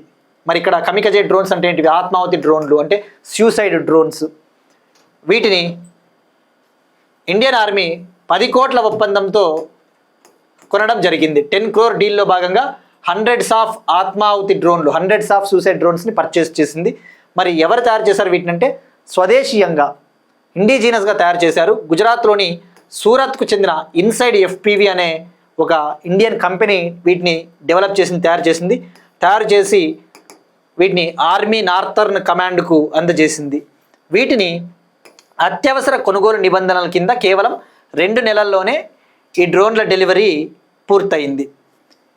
మరి ఇక్కడ కమికజే డ్రోన్స్ అంటే ఏంటివి? ఆత్మాహుతి డ్రోన్లు అంటే సూసైడ్ డ్రోన్స్. వీటిని ఇండియన్ ఆర్మీ 10 కోట్ల ఒప్పందంతో కొనడం జరిగింది. 10 crore డీల్లో భాగంగా హండ్రెడ్స్ ఆఫ్ ఆత్మాహుతి డ్రోన్లు, హండ్రెడ్స్ ఆఫ్ సూసైడ్ డ్రోన్స్ని పర్చేస్ చేసింది. మరి ఎవరు తయారు చేశారు వీటిని అంటే స్వదేశీయంగా, ఇండిజీనస్గా తయారు చేశారు. గుజరాత్లోని సూరత్కు చెందిన ఇన్సైడ్ ఎఫ్పివి అనే ఒక ఇండియన్ కంపెనీ వీటిని డెవలప్ చేసింది, తయారు చేసి వీటిని ఆర్మీ నార్థర్న్ కమాండ్కు అందజేసింది. వీటిని అత్యవసర కొనుగోలు నిబంధనల కింద కేవలం 2 నెలల్లోనే ఈ డ్రోన్ల డెలివరీ పూర్తయింది.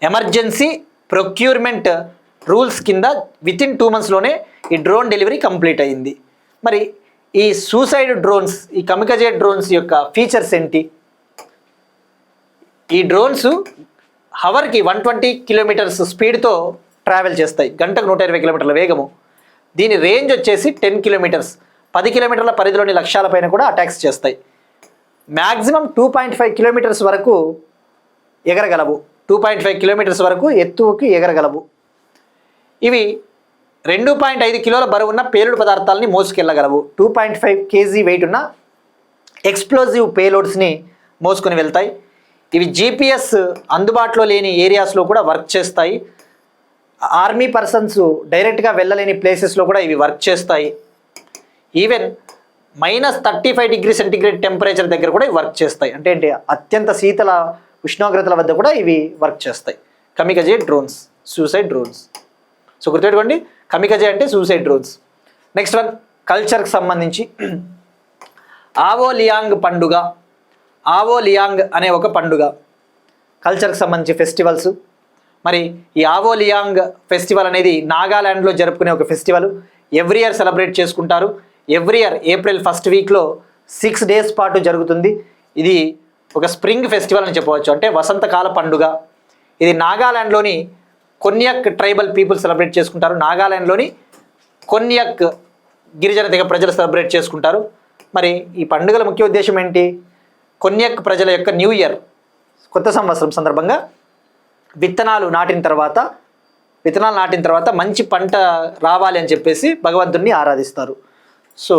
ఎమర్జెన్సీ ప్రొక్యూర్మెంట్ రూల్స్ కింద వితిన్ 2 monthsలోనే ఈ డ్రోన్ డెలివరీ కంప్లీట్ అయింది. మరి ఈ సూసైడ్ డ్రోన్స్, ఈ కమికజే డ్రోన్స్ యొక్క ఫీచర్స్ ఏంటి? ఈ డ్రోన్స్ హవర్కి 120 కిలోమీటర్స్ స్పీడ్తో ట్రావెల్ చేస్తాయి, గంటకు 120 కిలోమీటర్ల వేగము. దీని రేంజ్ వచ్చేసి 10 కిలోమీటర్స్, 10 కిలోమీటర్ల పరిధిలోని లక్ష్యాలపైన కూడా అటాక్స్ చేస్తాయి. మ్యాక్సిమం 2.5 కిలోమీటర్స్ వరకు ఎగరగలవు, 2.5 కిలోమీటర్స్ వరకు ఎత్తుకి ఎగరగలవు. ఇవి 2.5 కిలోల బరువున్న పేలుడు పదార్థాలని మోసుకెళ్ళగలవు. 2.5 kg వెయిట్ ఉన్న ఎక్స్ప్లోజివ్ పేలోడ్స్ని మోసుకొని వెళ్తాయి. ఇవి GPS అందుబాటులో లేని ఏరియాస్లో కూడా వర్క్ చేస్తాయి. ఆర్మీ పర్సన్స్ డైరెక్ట్గా వెళ్ళలేని ప్లేసెస్లో కూడా ఇవి వర్క్ చేస్తాయి. ఈవెన్ -35 డిగ్రీ సెంటిగ్రేడ్ టెంపరేచర్ దగ్గర కూడా ఇవి వర్క్ చేస్తాయి. అంటే ఏంటి? అత్యంత శీతల ఉష్ణోగ్రతల వద్ద కూడా ఇవి వర్క్ చేస్తాయి. కమికజే డ్రోన్స్, సూసైడ్ డ్రోన్స్. సో గుర్తుపెట్టుకోండి, కమికజే అంటే సూసైడ్ డ్రోన్స్. నెక్స్ట్ వన్ కల్చర్కి సంబంధించి ఆవో లియాంగ్ పండుగ. ఆవో లియాంగ్ అనే ఒక పండుగ, కల్చర్కి సంబంధించి ఫెస్టివల్స్. మరి ఈ ఆవో లియాంగ్ ఫెస్టివల్ అనేది నాగాల్యాండ్లో జరుపుకునే ఒక ఫెస్టివల్. ఎవ్రీ ఇయర్ సెలబ్రేట్ చేసుకుంటారు. ఎవ్రీ ఇయర్ ఏప్రిల్ 1st వీక్లో 6 days పాటు జరుగుతుంది. ఇది ఒక స్ప్రింగ్ ఫెస్టివల్ అని చెప్పవచ్చు, అంటే వసంతకాల పండుగ. ఇది నాగాల్యాండ్లోని కొన్యక్ ట్రైబల్ పీపుల్ సెలబ్రేట్ చేసుకుంటారు. నాగాల్యాండ్లోని కొన్యక్ గిరిజన తెగ ప్రజలు సెలబ్రేట్ చేసుకుంటారు. మరి ఈ పండుగల ముఖ్య ఉద్దేశం ఏంటి? కొన్యక్ ప్రజల యొక్క న్యూ ఇయర్, కొత్త సంవత్సరం సందర్భంగా విత్తనాలు నాటిన తర్వాత మంచి పంట రావాలి అని చెప్పేసి భగవంతుడిని ఆరాధిస్తారు. సో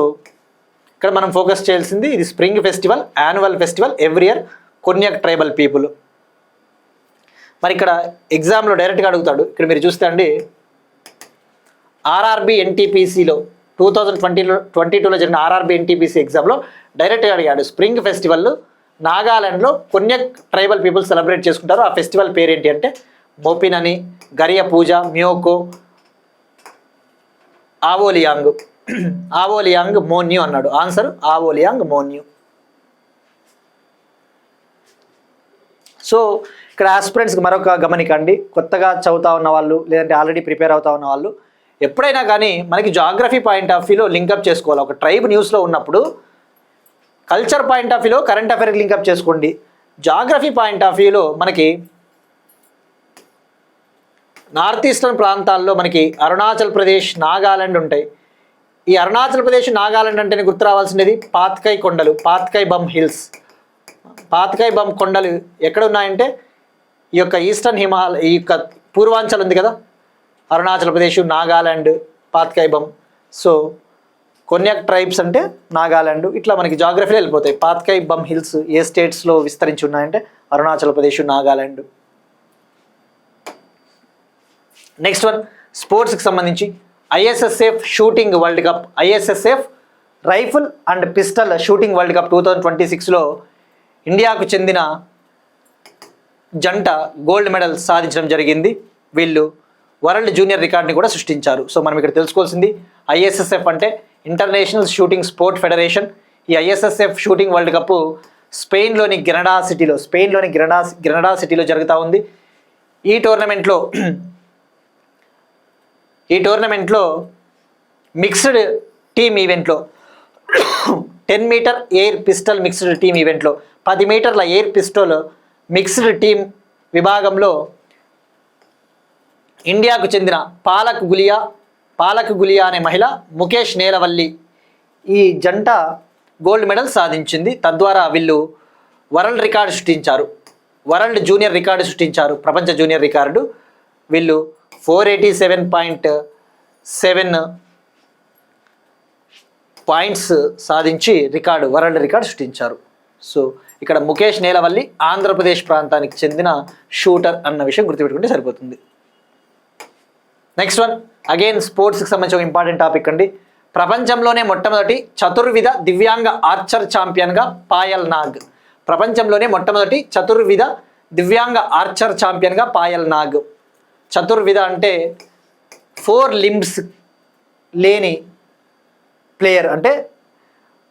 ఇక్కడ మనం ఫోకస్ చేయాల్సింది ఇది spring festival, annual festival, every year Konyak tribal people. మరి ఇక్కడ ఎగ్జామ్లో డైరెక్ట్గా అడుగుతాడు. ఇక్కడ మీరు చూస్తే అండి, ఆర్ఆర్బి ఎన్టీపీసీలో 2022లో జరిగిన ఆర్ఆర్బి ఎన్టీపీసీ ఎగ్జామ్లో డైరెక్ట్గా అడిగాడు. స్ప్రింగ్ ఫెస్టివల్ నాగాలాండ్లో కొన్యక్ ట్రైబల్ పీపుల్ సెలబ్రేట్ చేసుకుంటారు. ఆ ఫెస్టివల్ పేరేంటి అంటే మోపిన్ అని, గరియా పూజ, మ్యోకో, ఆవోలియాంగ్. ఆవోలియాంగ్ మోన్యూ అన్నాడు. ఆన్సర్ ఆవోలియాంగ్ మోన్యూ. సో ఇక్కడ ఆస్పిరెంట్స్కి మరొక గమనికండి, కొత్తగా చదువుతా ఉన్న వాళ్ళు లేదంటే ఆల్రెడీ ప్రిపేర్ అవుతా ఉన్న వాళ్ళు ఎప్పుడైనా కానీ మనకి జాగ్రఫీ పాయింట్ ఆఫ్ వ్యూలో లింకప్ చేసుకోవాలి. ఒక ట్రైబ్ న్యూస్లో ఉన్నప్పుడు కల్చర్ పాయింట్ ఆఫ్ వ్యూలో కరెంట్ అఫైర్కి లింకప్ చేసుకోండి. జాగ్రఫీ పాయింట్ ఆఫ్ వ్యూలో మనకి నార్త్ ఈస్టర్న్ ప్రాంతాల్లో మనకి అరుణాచల్ ప్రదేశ్, నాగాలాండ్ ఉంటాయి. ఈ అరుణాచల్ ప్రదేశ్, నాగాలాండ్ అంటేనే గుర్తు రావాల్సినది పాత్కై కొండలు, పాత్కై బమ్ హిల్స్. పాత్కై బమ్ కొండలు ఎక్కడ ఉన్నాయంటే ఈ యొక్క ఈస్టర్న్ హిమాలయ, ఈ యొక్క పూర్వాంచల్ ఉంది కదా, అరుణాచల్ ప్రదేశ్, నాగాలాండ్, పాత్కై బమ్. సో కొన్యాక్ ట్రైబ్స్ అంటే నాగాలాండ్. ఇట్లా మనకి జాగ్రఫీలో వెళ్ళిపోతాయి. పాత్కై బమ్ హిల్స్ ఏ స్టేట్స్లో విస్తరించి ఉన్నాయంటే అరుణాచల్ ప్రదేశ్, నాగాలాండ్. నెక్స్ట్ వన్ స్పోర్ట్స్కి సంబంధించి ISSF shooting world cup, ISSF rifle and pistol shooting world cup 2026లో ఇండియాకు చెందిన జంట గోల్డ్ మెడల్ సాధించడం జరిగింది. వీళ్ళు వరల్డ్ జూనియర్ రికార్డ్ని కూడా సృష్టించారు. సో మనం ఇక్కడ తెలుసుకోవాల్సింది ISSF అంటే ఇంటర్నేషనల్ షూటింగ్ స్పోర్ట్ ఫెడరేషన్. ఈ ISSF షూటింగ్ వరల్డ్ కప్ స్పెయిన్లోని గ్రెనడా సిటీలో జరుగుతూ ఉంది. ఈ టోర్నమెంట్లో మిక్స్డ్ టీమ్ ఈవెంట్లో 10 metre air pistol mixed team ఈవెంట్లో 10 మీటర్ల ఎయిర్ పిస్టల్ మిక్స్డ్ టీమ్ విభాగంలో ఇండియాకు చెందిన పాలక్ గులియా అనే మహిళ, ముఖేష్ నేలవల్లి ఈ జంట గోల్డ్ మెడల్ సాధించింది. తద్వారా వీళ్ళు వరల్డ్ రికార్డు సృష్టించారు, వరల్డ్ జూనియర్ రికార్డు సృష్టించారు, ప్రపంచ జూనియర్ రికార్డు. వీళ్ళు 487.7 పాయింట్స్ సాధించి వరల్డ్ రికార్డు సృష్టించారు. సో ఇక్కడ ముఖేష్ నేలవల్లి ఆంధ్రప్రదేశ్ ప్రాంతానికి చెందిన షూటర్ అన్న విషయం గుర్తుపెట్టుకుంటే సరిపోతుంది. నెక్స్ట్ వన్ అగైన్ స్పోర్ట్స్కి సంబంధించి ఒక ఇంపార్టెంట్ టాపిక్ అండి. ప్రపంచంలోనే మొట్టమొదటి చతుర్విధ దివ్యాంగ ఆర్చర్ ఛాంపియన్గా పాయల్ నాగ్. ప్రపంచంలోనే మొట్టమొదటి చతుర్విధ దివ్యాంగ ఆర్చర్ ఛాంపియన్గా పాయల్ నాగ్. చతుర్విధ అంటే 4 limbs లేని ప్లేయర్, అంటే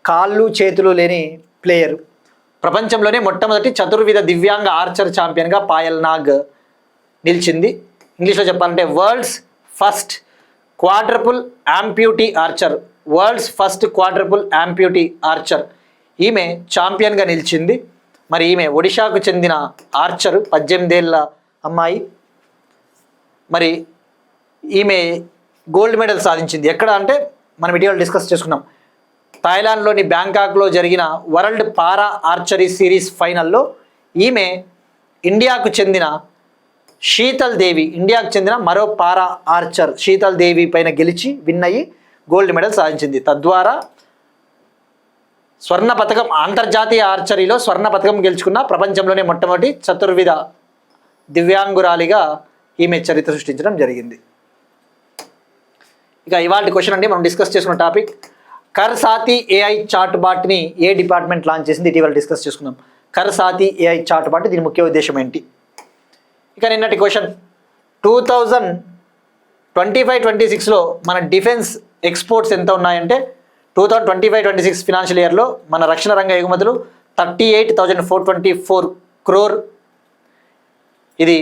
కాళ్ళు చేతులు లేని ప్లేయర్. ప్రపంచంలోనే మొట్టమొదటి చతుర్విధ దివ్యాంగ ఆర్చర్ ఛాంపియన్గా పాయల్ నాగ్ నిలిచింది. ఇంగ్లీష్లో చెప్పాలంటే world's first quadruple amputee archer, world's first quadruple amputee archer. ఈమె ఛాంపియన్గా నిలిచింది. మరి ఈమె ఒడిషాకు చెందిన ఆర్చర్, 18 ఏళ్ళ అమ్మాయి. మరి ఈమె గోల్డ్ మెడల్ సాధించింది. ఎక్కడ అంటే మనం ఇటీవల డిస్కస్ చేసుకున్నాం, థాయిలాండ్లోని బ్యాంకాక్లో జరిగిన వరల్డ్ పారా ఆర్చరీ సిరీస్ ఫైనల్లో ఈమె ఇండియాకు చెందిన శీతల్ దేవి, ఇండియాకు చెందిన మరో పారా ఆర్చర్ శీతల్ దేవి పైన గెలిచి విన్ అయ్యి గోల్డ్ మెడల్ సాధించింది. తద్వారా స్వర్ణ పథకం, అంతర్జాతీయ ఆర్చరీలో స్వర్ణ పథకం గెలుచుకున్న ప్రపంచంలోనే మొట్టమొదటి చతుర్విధ దివ్యాంగురాలిగా ఈమె చరిత్ర సృష్టించడం జరిగింది. ఇక ఇవాళ క్వశ్చన్ అండి, మనం డిస్కస్ చేసుకున్న టాపిక్ కర్సాతి ఏఐ చాట్ బాట్ని ఏ డిపార్ట్మెంట్ లాంచ్ చేసింది, ఇటీవల డిస్కస్ చేసుకున్నాం. కర్సాతి ఏఐ చాట్ బాట్, దీని ముఖ్య ఉద్దేశం ఏంటి? ఇక నిన్నటి క్వశ్చన్ 2025-26లో మన డిఫెన్స్ ఎక్స్పోర్ట్స్ ఎంత ఉన్నాయంటే 2025-26 ఫినాన్షియల్ ఇయర్లో మన రక్షణ రంగ ఎగుమతులు 38,424 crore. ఇది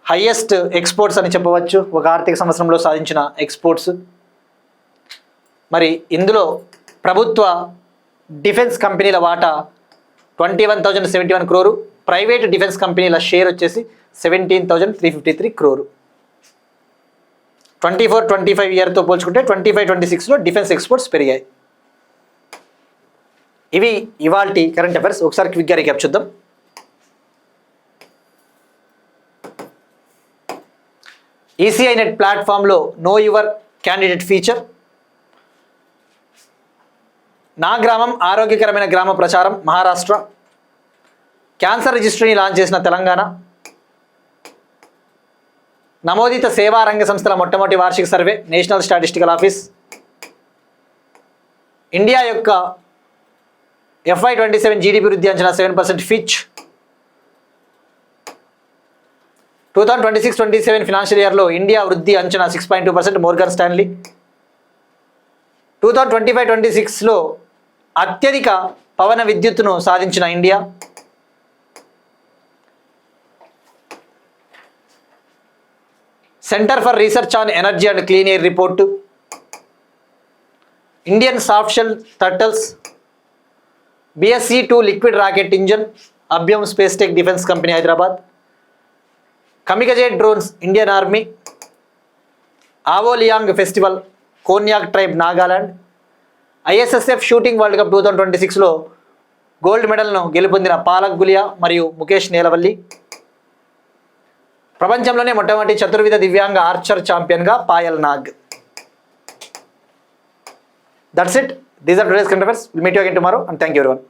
హైయెస్ట్ ఎక్స్పోర్ట్స్ అని చెప్పవచ్చు ఒక ఆర్థిక సంవత్సరంలో సాధించిన ఎక్స్పోర్ట్స్. మరి ఇందులో ప్రభుత్వ డిఫెన్స్ కంపెనీల వాటా 21,071 crore, ప్రైవేట్ డిఫెన్స్ కంపెనీల షేర్ వచ్చేసి 17,353 crore. 24-25 ఇయర్తో పోల్చుకుంటే 25-26లో డిఫెన్స్ ఎక్స్పోర్ట్స్ పెరిగాయి. ఇవి ఇవాల్టి కరెంట్ అఫైర్స్. ఒకసారి క్విక్గా రీక్యాప్ చూద్దాం. ఈసీఐ నెట్ ప్లాట్ఫామ్లో నో యువర్ క్యాండిడేట్ ఫీచర్. నా గ్రామం ఆరోగ్యకరమైన గ్రామ ప్రచారం మహారాష్ట్ర. క్యాన్సర్ రిజిస్ట్రీని లాంచ్ చేసిన తెలంగాణ. నమోదిత సేవా రంగ సంస్థల మొట్టమొదటి వార్షిక survey national statistical office. India యొక్క FY27 జీడీపీ వృద్ధి అంచనా 7% ఫిచ్. 2026-27 ఫినాన్షియల్ ఇయర్లో ఇండియా వృద్ధి అంచనా 6.2% మోర్గన్ స్టాన్లీ. 2025-26లో అత్యధిక పవన విద్యుత్తును సాధించిన India. Centre for research on energy and clean air report. Indian soft shell turtles. BSC-2 liquid rocket engine Abhyom space tech defence company హైదరాబాద్. Kamikaze drones Indian army. Aoleang festival Konyak tribe Nagaland. ISSF shooting world cup 2026లో gold మెడల్ను గెలుపొందిన పాలక్ గులియా మరియు ముఖేష్ నేలవల్లి. ప్రపంచంలోనే మొట్టమొదటి చతుర్విధ దివ్యాంగ archer ఛాంపియన్గా Payal Nag. That's it. These are today's current affairs. Will meet you again tomorrow and thank you everyone.